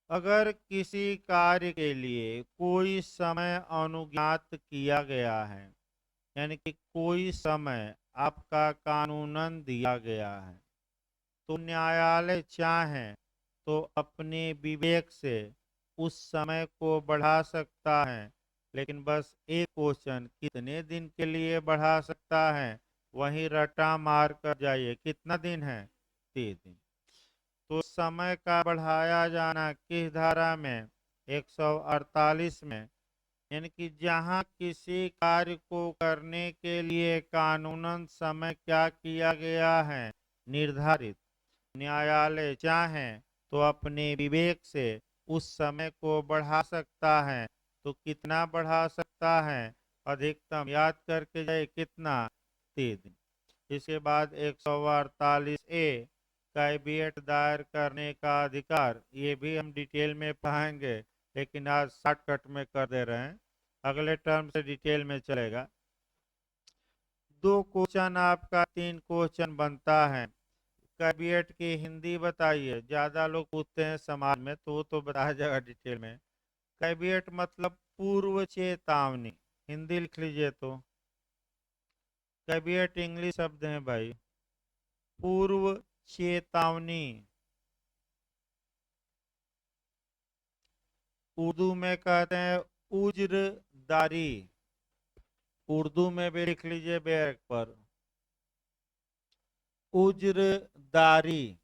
अगर किसी कार्य के लिए कोई समय अनुज्ञात किया गया है, यानी कि कोई समय आपका कानूनन दिया गया है, तो न्यायालय चाहे तो अपने विवेक से उस समय को बढ़ा सकता है, लेकिन बस एक क्वेश्चन, कितने दिन के लिए बढ़ा सकता है? वहीं रटा मार कर जाइए, कितना दिन है? 3 दिन। तो समय का बढ़ाया जाना किस धारा में? 148 में। यानी कि जहां किसी कार्य को करने के लिए कानूनन समय क्या किया गया है? निर्धारित। न्यायालय चाहे तो अपने विवेक से उस समय को बढ़ा सकता है। तो कितना बढ़ा सकता है? अधिकतम याद करके जाए, कितना? 3 दिन। इसके बाद 148 ए, कैविएट दायर करने का अधिकार। ये भी हम डिटेल में पढ़ाएंगे, लेकिन आज शॉर्टकट में कर दे रहे हैं, अगले टर्म से डिटेल में चलेगा। 2 क्वेश्चन आपका, 3 क्वेश्चन बनता है। कैविएट की हिंदी बताइए, ज्यादा लोग पूछते हैं समाज में, तो वो तो बताया जाएगा डिटेल में। कैविएट मतलब पूर्व चेतावनी, हिंदी लिख लीजिए तो। कैविएट इंग्लिश शब्द है भाई, पूर्व चेतावनी। उर्दू में कहते हैं उज्रदारी, उर्दू में भी लिख लीजिए बैक पर, उज्रदारी,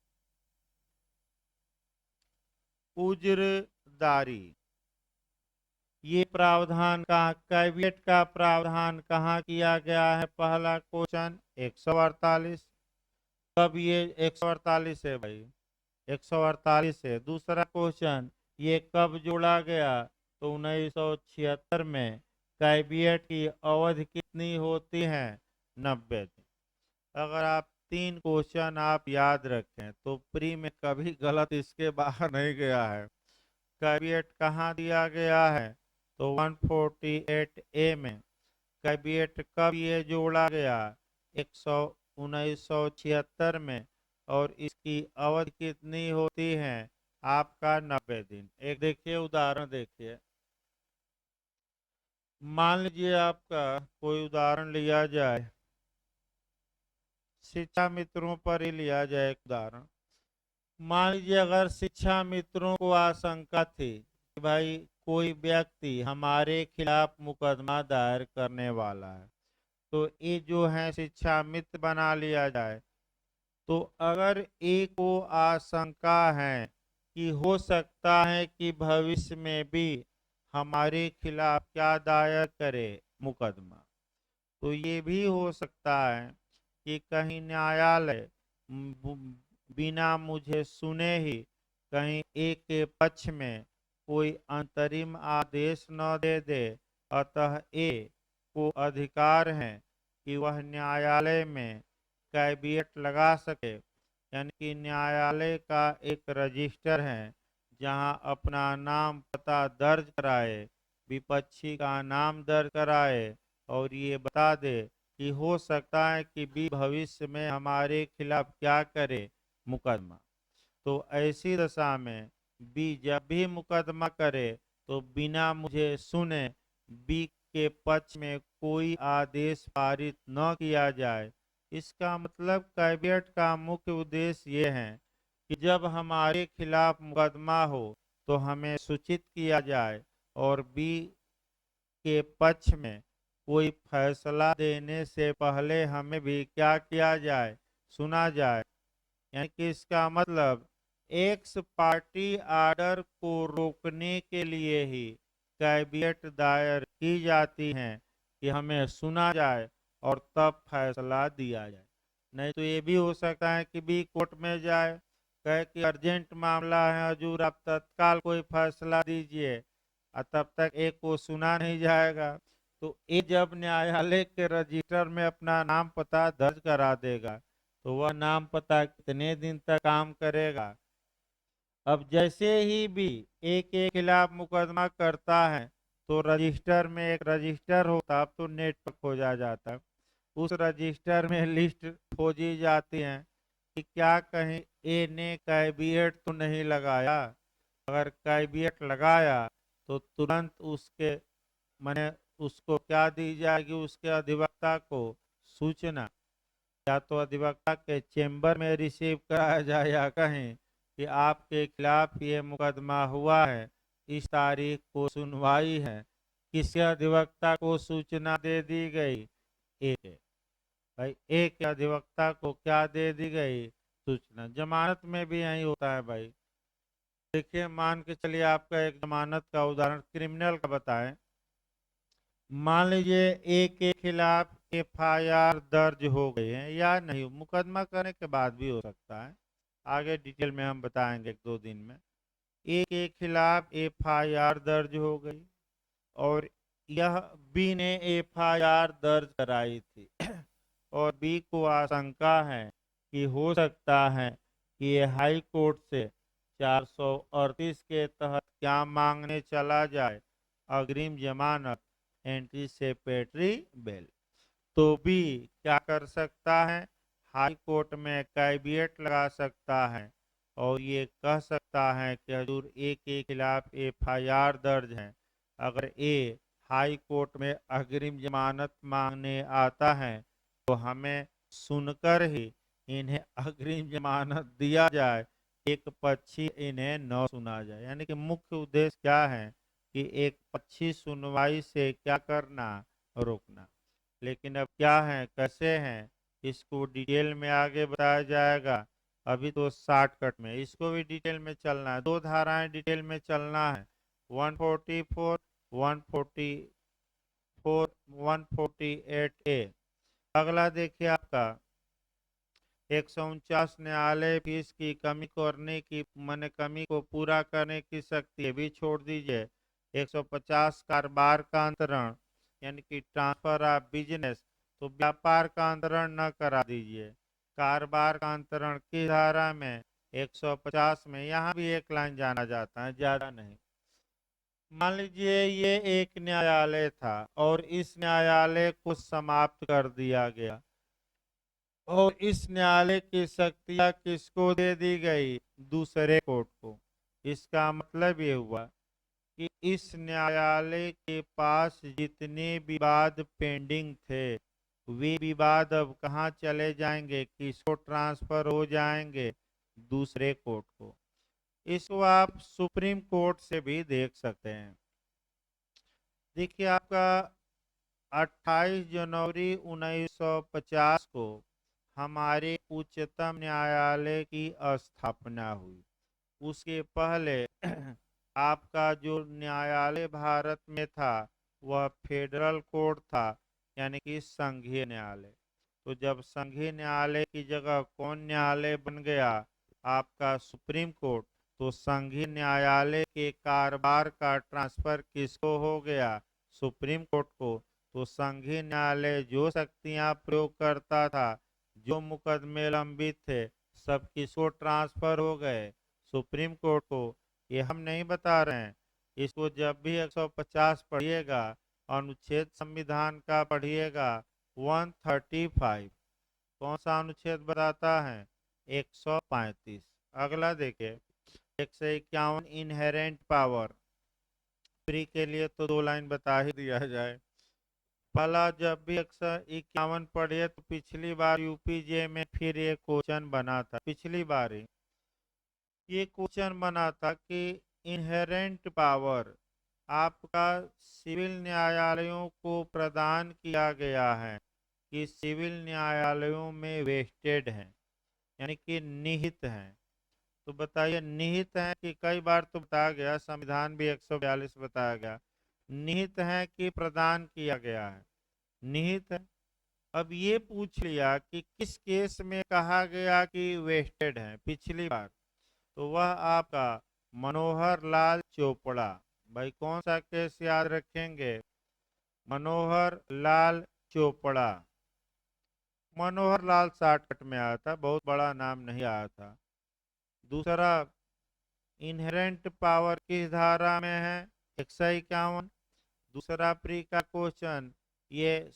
उज्रदारी। ये प्रावधान का, कैविएट का प्रावधान कहाँ किया गया है? पहला क्वेश्चन 148। कब? ये 148 है भाई, 148 है। दूसरा क्वेश्चन, ये कब जोड़ा गया? तो 1976 में। कैविएट की अवधि कितनी होती है? 90 दिन। अगर आप 3 क्वेश्चन आप याद रखें तो प्री में कभी गलत इसके बाहर नहीं गया है। कैविएट कहाँ दिया गया है? तो 148 ए में। कैविएट कब ये जोड़ा गया? 1976 में। और इसकी अवधि कितनी होती है? आपका 90 दिन। एक देखिए उदाहरण, देखिए मान लीजिए आपका कोई उदाहरण लिया जाए, शिक्षा मित्रों पर ही लिया जाए एक उदाहरण। मान लीजिए अगर शिक्षा मित्रों को आशंका थी कि भाई कोई व्यक्ति हमारे खिलाफ मुकदमा दायर करने वाला है, तो ये जो है शिक्षा मित्र बना लिया जाए। तो अगर एक को आशंका है कि हो सकता है कि भविष्य में भी हमारे खिलाफ क्या दायर करे? मुकदमा। तो ये भी हो सकता है कि कहीं न्यायालय बिना मुझे सुने ही कहीं एक के पक्ष में कोई अंतरिम आदेश न दे दे। अतः ए को अधिकार है कि वह न्यायालय में कैविएट लगा सके। यानी कि न्यायालय का एक रजिस्टर है जहां अपना नाम पता दर्ज कराए, विपक्षी का नाम दर्ज कराए और ये बता दे कि हो सकता है कि भी भविष्य में हमारे खिलाफ क्या करे? मुकदमा। तो ऐसी दशा में बी जब भी मुकदमा करे तो बिना मुझे सुने बी के पक्ष में कोई आदेश पारित न किया जाए। इसका मतलब कैविएट का मुख्य उद्देश्य ये है कि जब हमारे खिलाफ मुकदमा हो तो हमें सूचित किया जाए और बी के पक्ष में कोई फैसला देने से पहले हमें भी क्या किया जाए? सुना जाए। यानी कि इसका मतलब एक्स पार्टी आर्डर को रोकने के लिए ही कैविएट दायर की जाती हैं कि हमें सुना जाए और तब फैसला दिया जाए। नहीं तो ये भी हो सकता है कि भी कोर्ट में जाए, कहे कि अर्जेंट मामला है हजूर, आप तत्काल कोई फैसला दीजिए, और तब तक एक को सुना नहीं जाएगा। तो ये जब न्यायालय के रजिस्टर में अपना नाम पता दर्ज करा देगा तो वह नाम पता कितने दिन तक काम करेगा? अब जैसे ही भी एक के खिलाफ मुकदमा करता है तो रजिस्टर में एक रजिस्टर होता, अब तो नेट पर खोजा जाता है, उस रजिस्टर में लिस्ट खोजी जाती है कि क्या कहीं ए ने कैविएट तो नहीं लगाया। अगर कैविएट लगाया तो तुरंत उसके माने उसको क्या दी जाएगी? उसके अधिवक्ता को सूचना। या तो अधिवक्ता के चेंबर में रिसीव कराया जाए या कहें कि आपके खिलाफ ये मुकदमा हुआ है, इस तारीख को सुनवाई है, किसी अधिवक्ता को सूचना दे दी गई। एक भाई एक अधिवक्ता को क्या दे दी गई? सूचना। जमानत में भी यही होता है भाई। देखिए, मान के चलिए आपका एक जमानत का उदाहरण क्रिमिनल का बताएं। मान लीजिए ए के खिलाफ एफआईआर दर्ज हो गई है या नहीं, मुकदमा करने के बाद भी हो सकता है, आगे डिटेल में हम बताएंगे एक दो दिन में। ए के खिलाफ एफआईआर दर्ज हो गई और यह बी ने एफआईआर दर्ज कराई थी और बी को आशंका है कि हो सकता है कि ये हाई कोर्ट से 438 के तहत क्या मांगने चला जाए, अग्रिम जमानत, एंटीसिपेटरी बेल। तो बी क्या कर सकता है? हाई कोर्ट में कैविएट लगा सकता है और ये कह सकता है कि हजूर ए के खिलाफ एफआईआर दर्ज है। अगर ए हाई कोर्ट में अग्रिम जमानत मांगने आता है तो हमें सुनकर ही इन्हें अग्रिम जमानत दिया जाए, एक पक्षी इन्हें न सुना जाए। यानी कि मुख्य उद्देश्य क्या है कि एक पक्षी सुनवाई से क्या करना, रोकना। लेकिन अब क्या है, कैसे हैं, इसको डिटेल में आगे बताया जाएगा। अभी तो शॉर्टकट में इसको भी डिटेल में चलना है, दो धाराएं डिटेल में चलना है, 144 144 148A। अगला देखिए आपका 149 न्यायालय फीस की कमी करने की कमी को पूरा करने की शक्ति भी छोड़ दीजिए। 150 कारोबार का अंतरण यानी कि ट्रांसफर ऑफ बिजनेस, तो व्यापार का अंतरण न करा दीजिए। कारोबार का अंतरण की धारा में 150 में, यहाँ भी एक लाइन जाना जाता है, ज्यादा नहीं। मान लीजिए ये एक न्यायालय था और इस न्यायालय को समाप्त कर दिया गया और इस न्यायालय की शक्तियां किसको दे दी गई? दूसरे कोर्ट को। इसका मतलब ये हुआ कि इस न्यायालय के पास जितने विवाद पेंडिंग थे वे विवाद अब कहाँ चले जाएंगे, किसको ट्रांसफर हो जाएंगे? दूसरे कोर्ट को। इसको आप सुप्रीम कोर्ट से भी देख सकते हैं। देखिए आपका 28 जनवरी 1950 को हमारे उच्चतम न्यायालय की स्थापना हुई। उसके पहले आपका जो न्यायालय भारत में था वह फेडरल कोर्ट था, यानी कि संघीय न्यायालय। तो जब संघीय न्यायालय की जगह कौन न्यायालय बन गया? आपका सुप्रीम कोर्ट। तो संघीय न्यायालय के कारोबार का ट्रांसफर किसको हो गया? सुप्रीम कोर्ट को। तो संघीय न्यायालय जो शक्तियां प्रयोग करता था, जो मुकदमे लंबित थे, सब किसको ट्रांसफर हो गए? सुप्रीम कोर्ट को। ये हम नहीं बता रहे हैं, इसको जब भी 150 पढ़िएगा, अनुच्छेद संविधान का पढ़िएगा 135, कौन सा अनुच्छेद बताता है? 135। अगला देखिए 151 इनहेरेंट पावर। फ्री के लिए तो दो लाइन बता ही दिया जाए। पहला, जब भी 151 पढ़िए तो पिछली बार यूपीजे में फिर ये क्वेश्चन बना था, पिछली बार ही ये क्वेश्चन बना था कि इनहेरेंट पावर आपका सिविल न्यायालयों को प्रदान किया गया है कि सिविल न्यायालयों में वेस्टेड है, यानी कि निहित है। तो बताइए निहित है कि, कई बार तो बताया गया, संविधान भी 142 बताया गया, निहित है कि प्रदान किया गया है? निहित है। अब ये पूछ लिया कि किस केस में कहा गया कि वेस्टेड है पिछली बार, तो वह आपका मनोहर लाल चोपड़ा। भाई कौन सा केस याद रखेंगे? मनोहर लाल चोपड़ा। मनोहर लाल शॉर्टकट में आया था, बहुत बड़ा नाम नहीं आया था। दूसरा, इनहेरेंट पावर किस धारा में है? 151। दूसरा प्री का क्वेश्चन, ये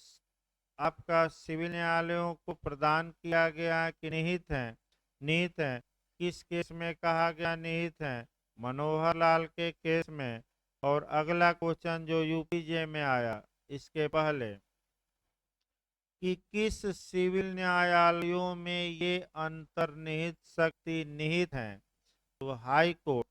आपका सिविल न्यायालयों को प्रदान किया गया है कि निहित है? निहित है। किस केस में कहा गया निहित है? मनोहर लाल के केस में। और अगला क्वेश्चन जो यूपीजे में आया इसके पहले, कि किस सिविल न्यायालयों में ये अंतर्निहित शक्ति निहित है। तो हाई कोर्ट,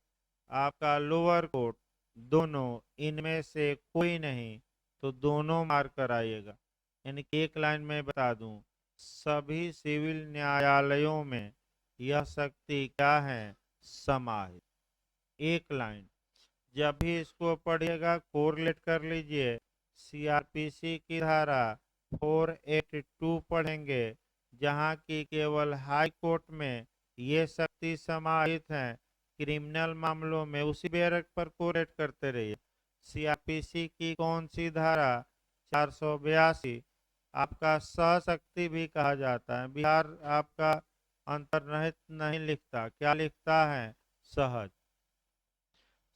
आपका लोअर कोर्ट, दोनों, इनमें से कोई नहीं। तो दोनों मार्क कराइएगा। यानी कि एक लाइन में बता दूं, सभी सिविल न्यायालयों में यह शक्ति क्या है, समाहित। एक लाइन। जब भी इसको पढ़िएगा कोरिलेट कर लीजिए। सीआरपीसी की धारा 482 पढ़ेंगे, जहां की केवल हाई कोर्ट में ये शक्ति समाहित है। क्रिमिनल मामलों में उसी बेरक पर कोरिलेट करते रहिए। सीआरपीसी की कौन सी धारा, 482, आपका सहशक्ति भी कहा जाता है। बिहार आपका अंतर्निहित नहीं लिखता, क्या लिखता है, सहज।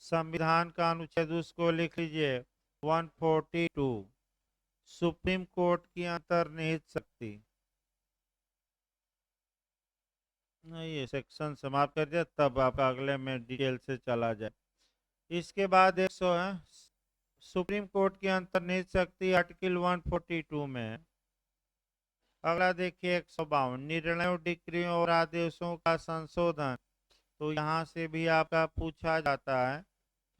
संविधान का अनुच्छेद उसको लिख लीजिए 142, सुप्रीम कोर्ट की अंतर्निहित शक्ति। ये सेक्शन समाप्त कर दिया, तब आपका अगले में डिटेल से चला जाए। इसके बाद 100 है सुप्रीम कोर्ट की अंतर्निहित शक्ति आर्टिकल 142 में है। अगला देखिए 152, निर्णयों, डिक्रियों और आदेशों का संशोधन। तो यहाँ से भी आपका पूछा जाता है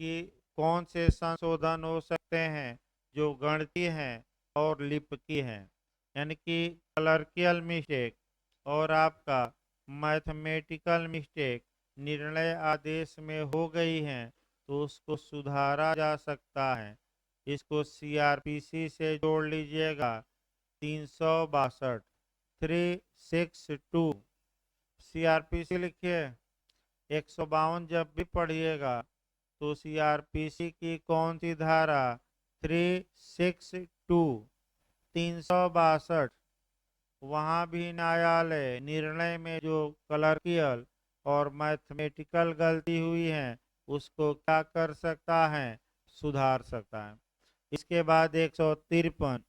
कि कौन से संशोधन हो सकते हैं, जो गणितीय हैं और लिपि हैं। यानी कि क्लर्कियल मिस्टेक और आपका मैथमेटिकल मिस्टेक निर्णय आदेश में हो गई हैं, तो उसको सुधारा जा सकता है। इसको सीआरपीसी से जोड़ लीजिएगा 362 362। सीआरपीसी लिखिए 152 जब भी पढ़िएगा तो सीआरपीसी की कौन सी धारा, 362, 362। वहाँ भी न्यायालय निर्णय में जो क्लर्कियल और मैथमेटिकल गलती हुई है उसको क्या कर सकता है, सुधार सकता है। इसके बाद 153,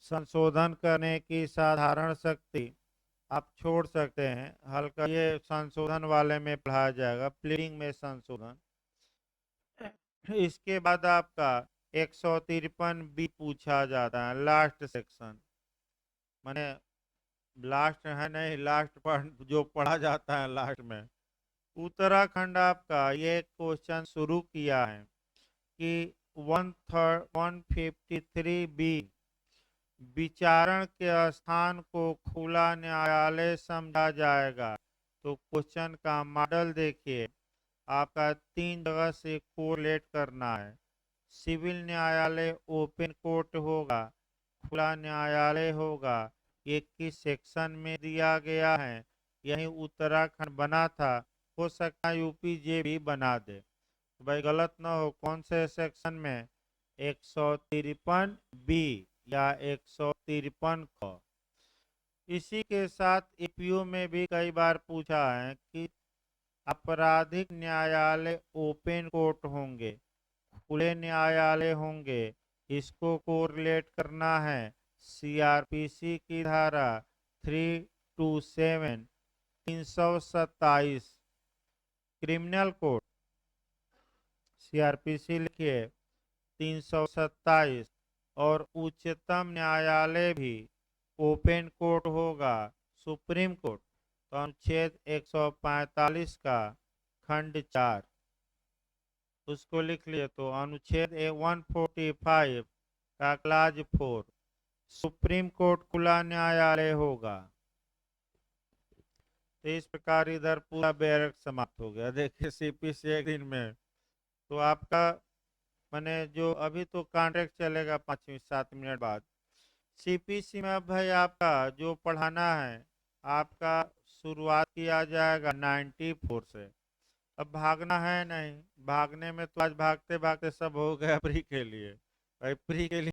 संशोधन करने की साधारण शक्ति आप छोड़ सकते हैं, हल्का ये संशोधन वाले में पढ़ाया जाएगा, प्लीडिंग में संशोधन। इसके बाद आपका 153 भी पूछा जाता है, लास्ट सेक्शन, माने लास्ट है नहीं, लास्ट पर जो पढ़ा जाता है लास्ट में। उत्तराखंड आपका ये क्वेश्चन शुरू किया है कि 153B, विचारण के स्थान को खुला न्यायालय समझा जाएगा। तो क्वेश्चन का मॉडल देखिए, आपका 3 जगह से कोरिलेट करना है। सिविल न्यायालय ओपन कोर्ट होगा, खुला न्यायालय होगा। ये किस सेक्शन में दिया गया है, यही उत्तराखंड बना था, हो सकता है यूपी जे भी बना दे। भाई गलत ना हो, कौन से सेक्शन में, 153B या 153 क। इसी के साथ एपीओ में भी कई बार पूछा है कि आपराधिक न्यायालय ओपन कोर्ट होंगे, खुले न्यायालय होंगे, इसको कोरिलेट करना है सीआरपीसी की धारा 327, 327। क्रिमिनल कोर्ट सीआरपीसी लिखिए 327। और उच्चतम न्यायालय भी ओपन कोर्ट होगा, सुप्रीम कोर्ट। तो अनुच्छेद 145 का खंड 4 उसको लिख लिए। तो अनुच्छेद 145 का क्लाज 4, सुप्रीम कोर्ट खुला न्यायालय होगा। तो इस प्रकार इधर पूरा बैरक समाप्त हो गया। देखिए सीपीसी एक दिन में तो आपका मैंने जो अभी तो कॉन्ट्रैक्ट चलेगा 5-7 मिनट बाद। सीपीसी में भाई आपका जो पढ़ाना है, आपका शुरुआत किया जाएगा 94 से। अब भागना है नहीं, भागने में तो आज भागते भागते सब हो गया प्री के लिए। भाई प्री के लिए